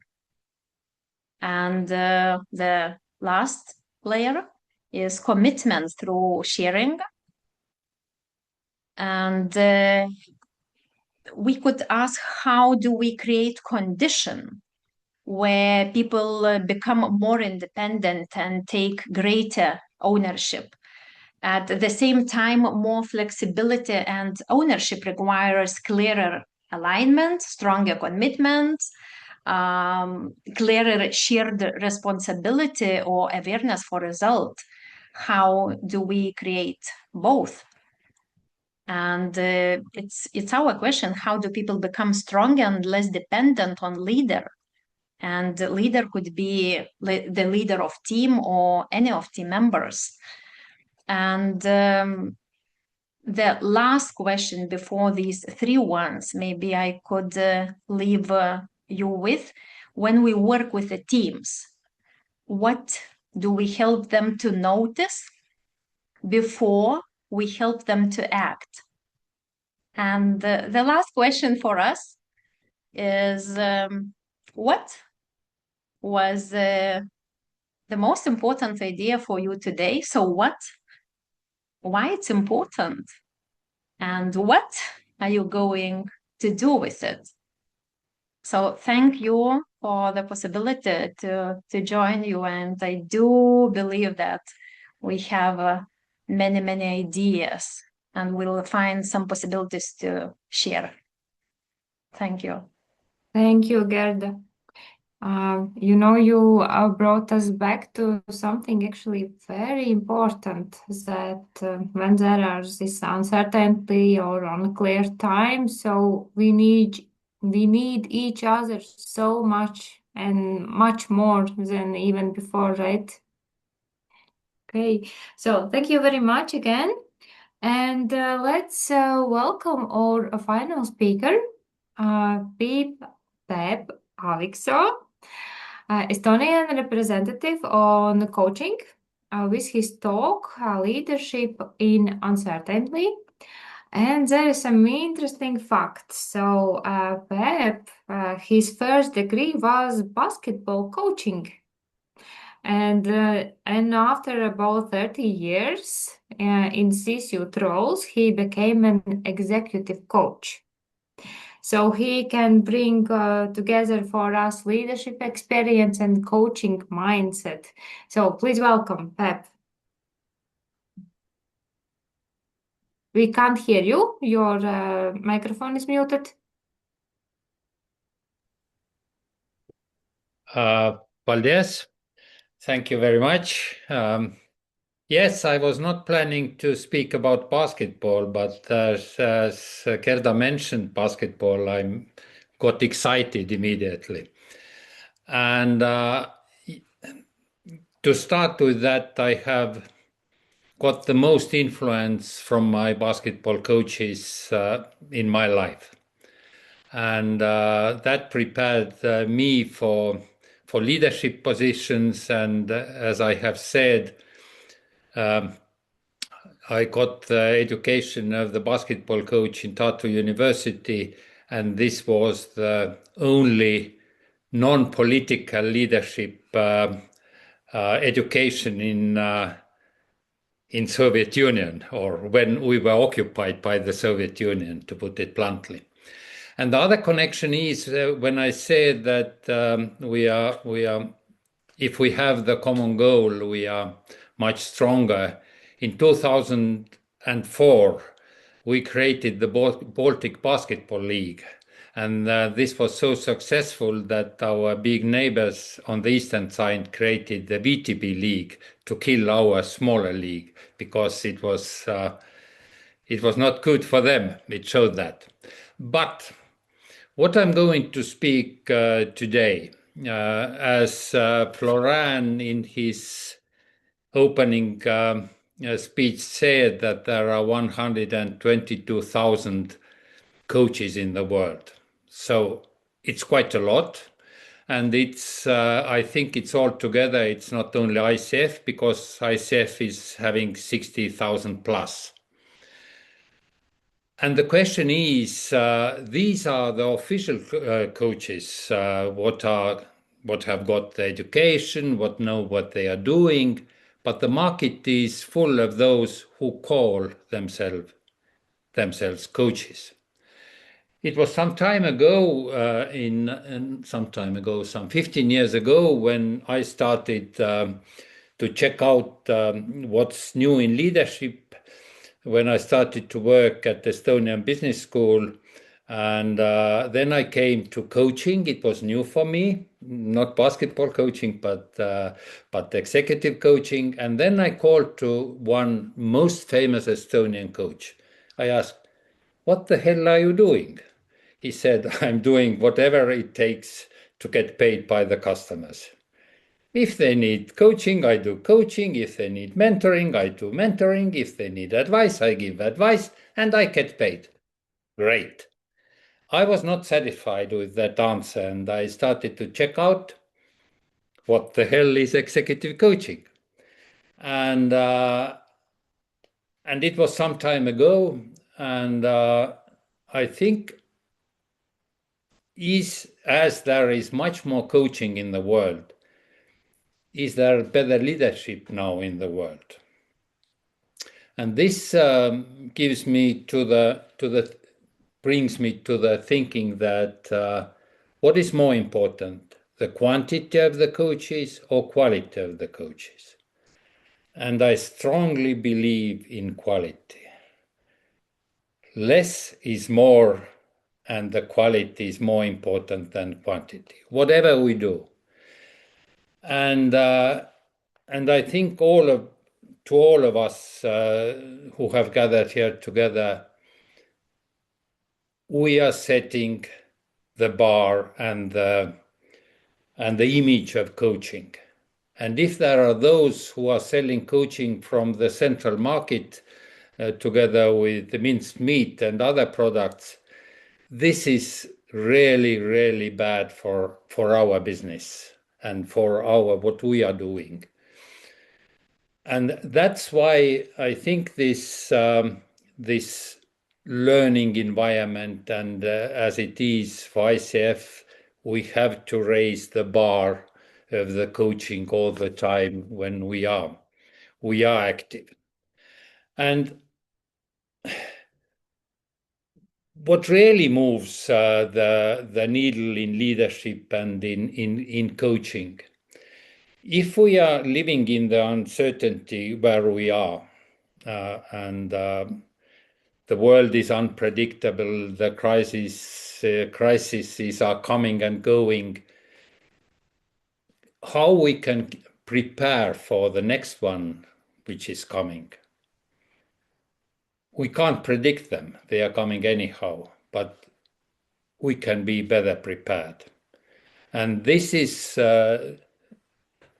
And the last layer is commitment through sharing. And we could ask, how do we create condition where people become more independent and take greater ownership? At the same time, more flexibility and ownership requires clearer alignment, stronger commitment, clearer shared responsibility or awareness for result. How do we create both? And it's our question, how do people become stronger and less dependent on leader? And the leader could be the leader of team or any of team members. And the last question before these three ones, maybe I could leave you with, when we work with the teams, what do we help them to notice before we help them to act? And the last question for us is, what was the most important idea for you today? So what? Why it's important? And what are you going to do with it? So thank you for the possibility to join you. And I do believe that we have many, many ideas, and we'll find some possibilities to share. Thank you. Thank you, Gerda. You brought us back to something actually very important, that when there are this uncertainty or unclear time, so we need each other so much and much more than even before, right? Okay, so thank you very much again. And let's welcome our final speaker, Peep Aaviksoo, Estonian representative on coaching, with his talk, Leadership in Uncertainty. And there is some interesting facts. So Peep, his first degree was basketball coaching. And after about 30 years in these youth roles, he became an executive coach. So he can bring together for us leadership experience and coaching mindset. So please welcome Peep. We can't hear you. Your microphone is muted. Paldies. Thank you very much. Yes, I was not planning to speak about basketball, but as Gerda mentioned basketball, I got excited immediately. And to start with that, I have got the most influence from my basketball coaches in my life. And that prepared me for leadership positions. And as I have said, I got the education of the basketball coach in Tartu University, and this was the only non-political leadership education in Soviet Union, or when we were occupied by the Soviet Union, to put it bluntly. And the other connection is when I said that we are, if we have the common goal, we are much stronger. In 2004, we created the Baltic Basketball League. And this was so successful that our big neighbors on the eastern side created the VTB League to kill our smaller league, because it was not good for them. It showed that. But what I'm going to speak today, as Florian in his opening speech said, that there are 122,000 coaches in the world. So it's quite a lot. And it's, I think it's all together, it's not only ICF, because ICF is having 60,000 plus. And the question is, these are the official coaches, what have got the education, what know what they are doing, but the market is full of those who call themselves coaches. It was some time ago, some 15 years ago, when I started to check out what's new in leadership, when I started to work at the Estonian Business School. And then I came to coaching. It was new for me, not basketball coaching, but executive coaching. And then I called to one most famous Estonian coach. I asked, "What the hell are you doing?" He said, "I'm doing whatever it takes to get paid by the customers. If they need coaching, I do coaching. If they need mentoring, I do mentoring. If they need advice, I give advice, and I get paid." Great. I was not satisfied with that answer, and I started to check out what the hell is executive coaching. And it was some time ago, and I think as there is much more coaching in the world, is there better leadership now in the world? And this brings me to the thinking that what is more important, the quantity of the coaches or quality of the coaches? And I strongly believe in quality. Less is more, and the quality is more important than quantity, whatever we do. And I think to all of us who have gathered here together, we are setting the bar and the image of coaching. And if there are those who are selling coaching from the central market together with the minced meat and other products, this is really, really bad for our business and for what we are doing. And that's why I think this learning environment, and as it is for ICF, we have to raise the bar of the coaching all the time when we are active. And what really moves the needle in leadership and in coaching, if we are living in the uncertainty where we are, and the world is unpredictable, the crises are coming and going, how we can prepare for the next one which is coming? We can't predict them. They are coming anyhow, but we can be better prepared. And this is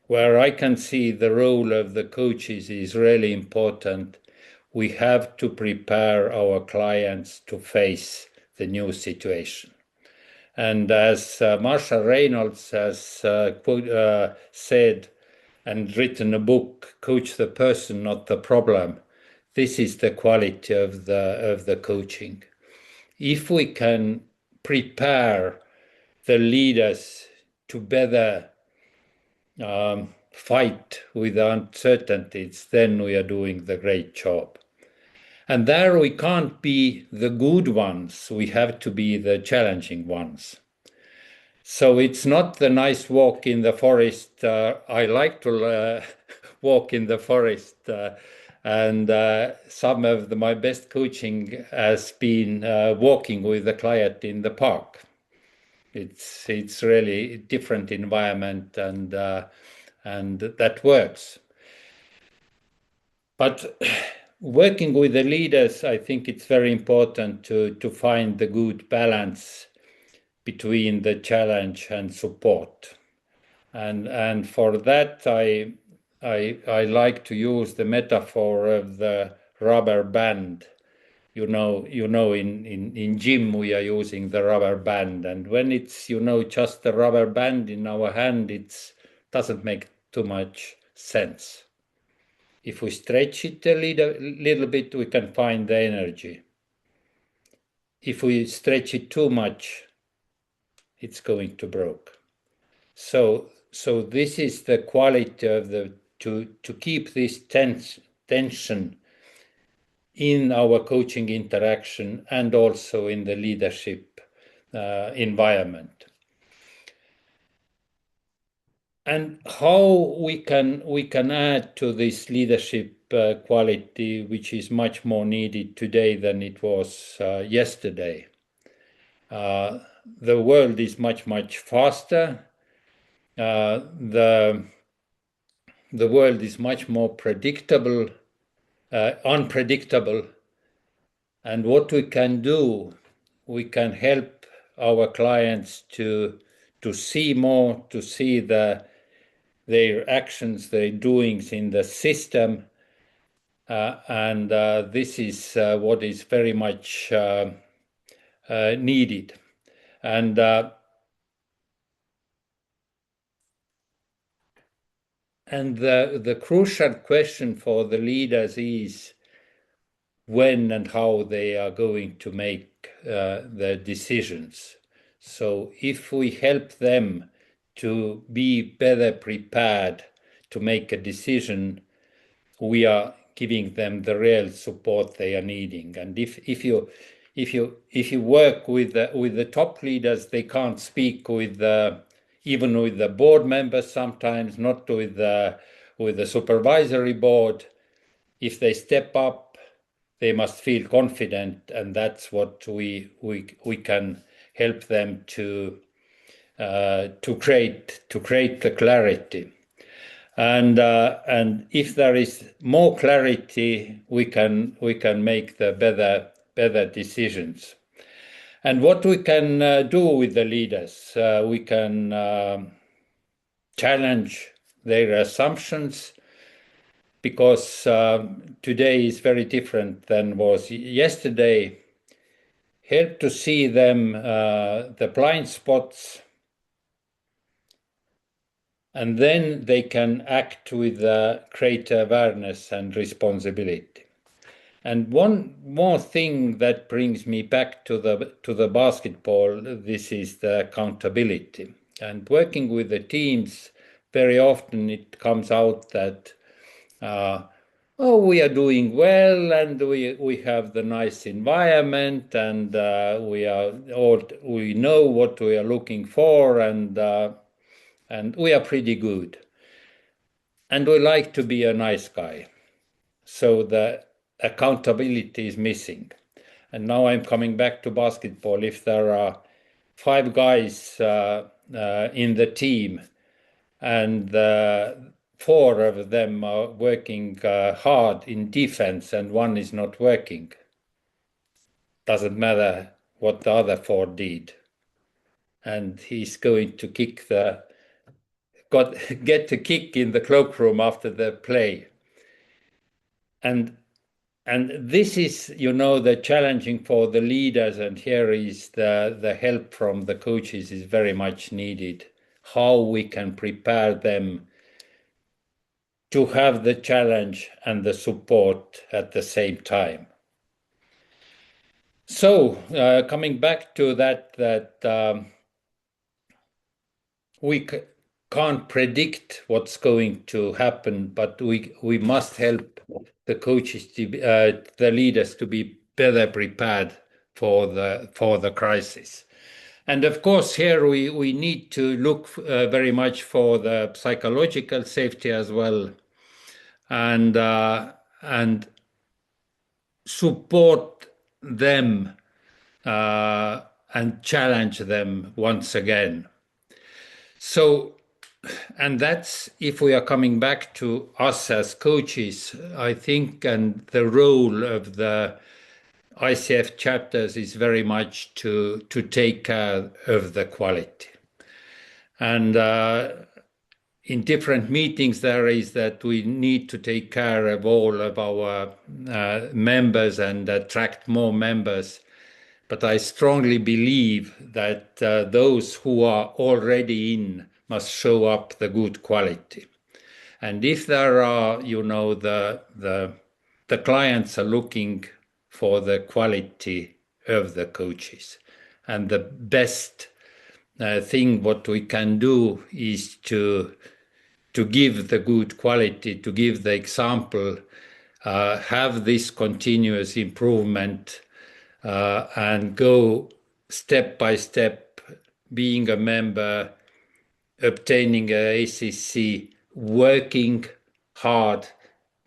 where I can see the role of the coaches is really important. We have to prepare our clients to face the new situation. And as Marsha Reynolds has said and written a book, Coach the Person, Not the Problem, this is the quality of the coaching. If we can prepare the leaders to better fight with uncertainties, then we are doing the great job. And there we can't be the good ones, we have to be the challenging ones. So it's not the nice walk in the forest. I like to walk in the forest, and some of my best coaching has been walking with the client in the park. It's really a different environment, and that works. But working with the leaders, I think it's very important to find the good balance between the challenge and support. And for that, I like to use the metaphor of the rubber band. In gym we are using the rubber band, and when it's just the rubber band in our hand, it doesn't make too much sense. If we stretch it a little bit, we can find the energy. If we stretch it too much, it's going to break. So this is the quality of to keep this tension in our coaching interaction and also in the leadership environment. And how we can add to this leadership quality, which is much more needed today than it was yesterday. The world is much faster. The world is much more unpredictable. And what we can do, we can help our clients to see more, to see their actions, their doings in the system. And this is what is very much needed. And the crucial question for the leaders is when and how they are going to make the decisions. So if we help them to be better prepared to make a decision, we are giving them the real support they are needing. And if you work with the top leaders, they can't speak with even with the board members sometimes, not with the supervisory board. If they step up, they must feel confident, and that's what we can help them to create the clarity. And if there is more clarity, we can make the better decisions. And what we can do with the leaders, we can challenge their assumptions, because today is very different than was yesterday. Help to see them, the blind spots, and then they can act with greater awareness and responsibility. And one more thing that brings me back to the basketball, this is the accountability. And working with the teams, very often it comes out that we are doing well, and we have the nice environment, and we know what we are looking for, and we are pretty good. And we like to be a nice guy. So the accountability is missing. And now I'm coming back to basketball. If there are 5 guys in the team, and 4 of them are working hard in defense and 1 is not working, doesn't matter what the other 4 did. And he's going to get the kick in the cloakroom after the play. And this is, the challenging for the leaders, and here is the help from the coaches is very much needed. How we can prepare them to have the challenge and the support at the same time. So coming back to that we can't predict what's going to happen, but we must help the coaches, the leaders, to be better prepared for the crisis. And of course, here we need to look very much for the psychological safety as well, and support them and challenge them once again. So, and that's, if we are coming back to us as coaches, I think, and the role of the ICF chapters is very much to take care of the quality. And in different meetings there is that we need to take care of all of our members and attract more members. But I strongly believe that those who are already in must show up the good quality. And if there are, the clients are looking for the quality of the coaches, and the best thing what we can do is to give the good quality, to give the example, have this continuous improvement, and go step by step, being a member, obtaining a ACC, working hard,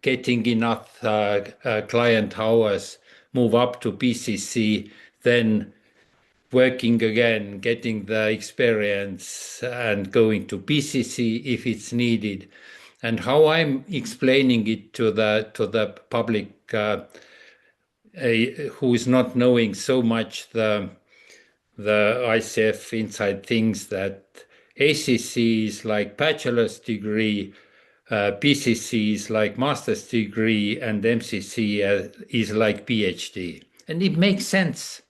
getting enough client hours, move up to PCC, then working again, getting the experience and going to PCC if it's needed. And how I'm explaining it to the public who is not knowing so much the ICF inside things, that ACC is like bachelor's degree, PCC is like master's degree, and MCC is like PhD. And it makes sense.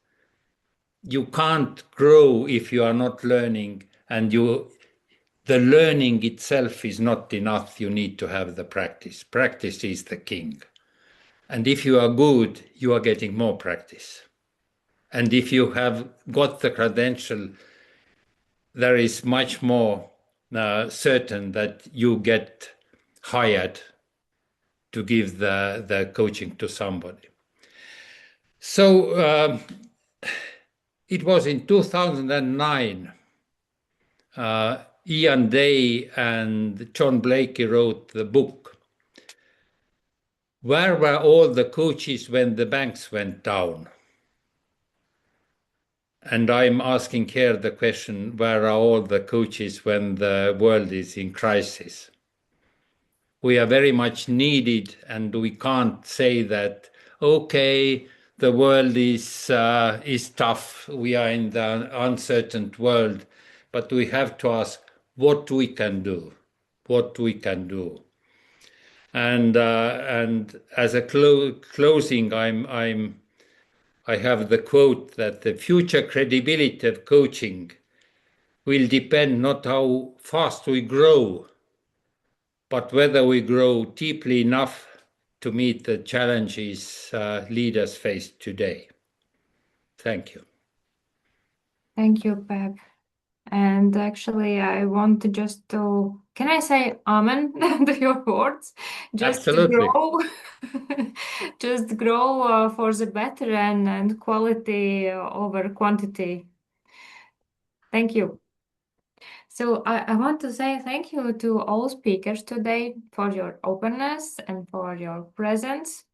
You can't grow if you are not learning, and the learning itself is not enough. You need to have the practice. Practice is the king. And if you are good, you are getting more practice. And if you have got the credential, there is much more certain that you get hired to give the coaching to somebody. So it was in 2009, Ian Day and John Blakey wrote the book, Where Were All the Coaches When the Banks Went Down? And I'm asking here the question, where are all the coaches when the world is in crisis? We are very much needed, and we can't say that, okay, the world is tough, we are in the uncertain world, but we have to ask what we can do, And as a closing, I have the quote that the future credibility of coaching will depend not how fast we grow, but whether we grow deeply enough to meet the challenges leaders face today. Thank you. Thank you, Pep. And actually, I want to can I say amen to your words? Just Absolutely. Just grow for the better and quality over quantity. Thank you. So I want to say thank you to all speakers today for your openness and for your presence.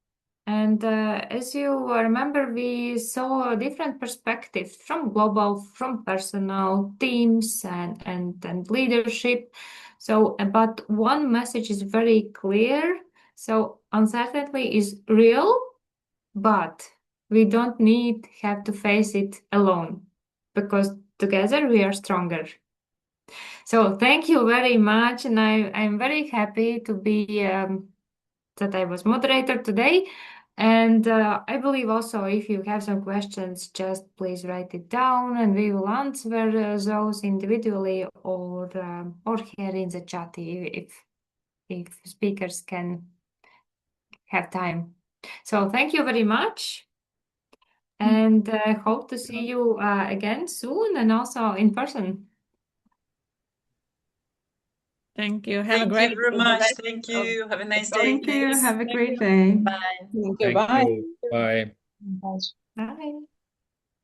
And as you remember, we saw different perspectives from global, from personal, teams, and leadership. So, but one message is very clear. So, uncertainty is real, but we don't have to face it alone, because together we are stronger. So, thank you very much, and I'm very happy to be that I was moderator today. And I believe also if you have some questions, just please write it down and we will answer those individually or here in the chat if speakers can have time. So thank you very much. And hope to see you again soon and also in person. Thank you. Thank you very much. Thank you. Have a nice day. Thank you. Have a great day. Bye. Thank you. Bye. Bye.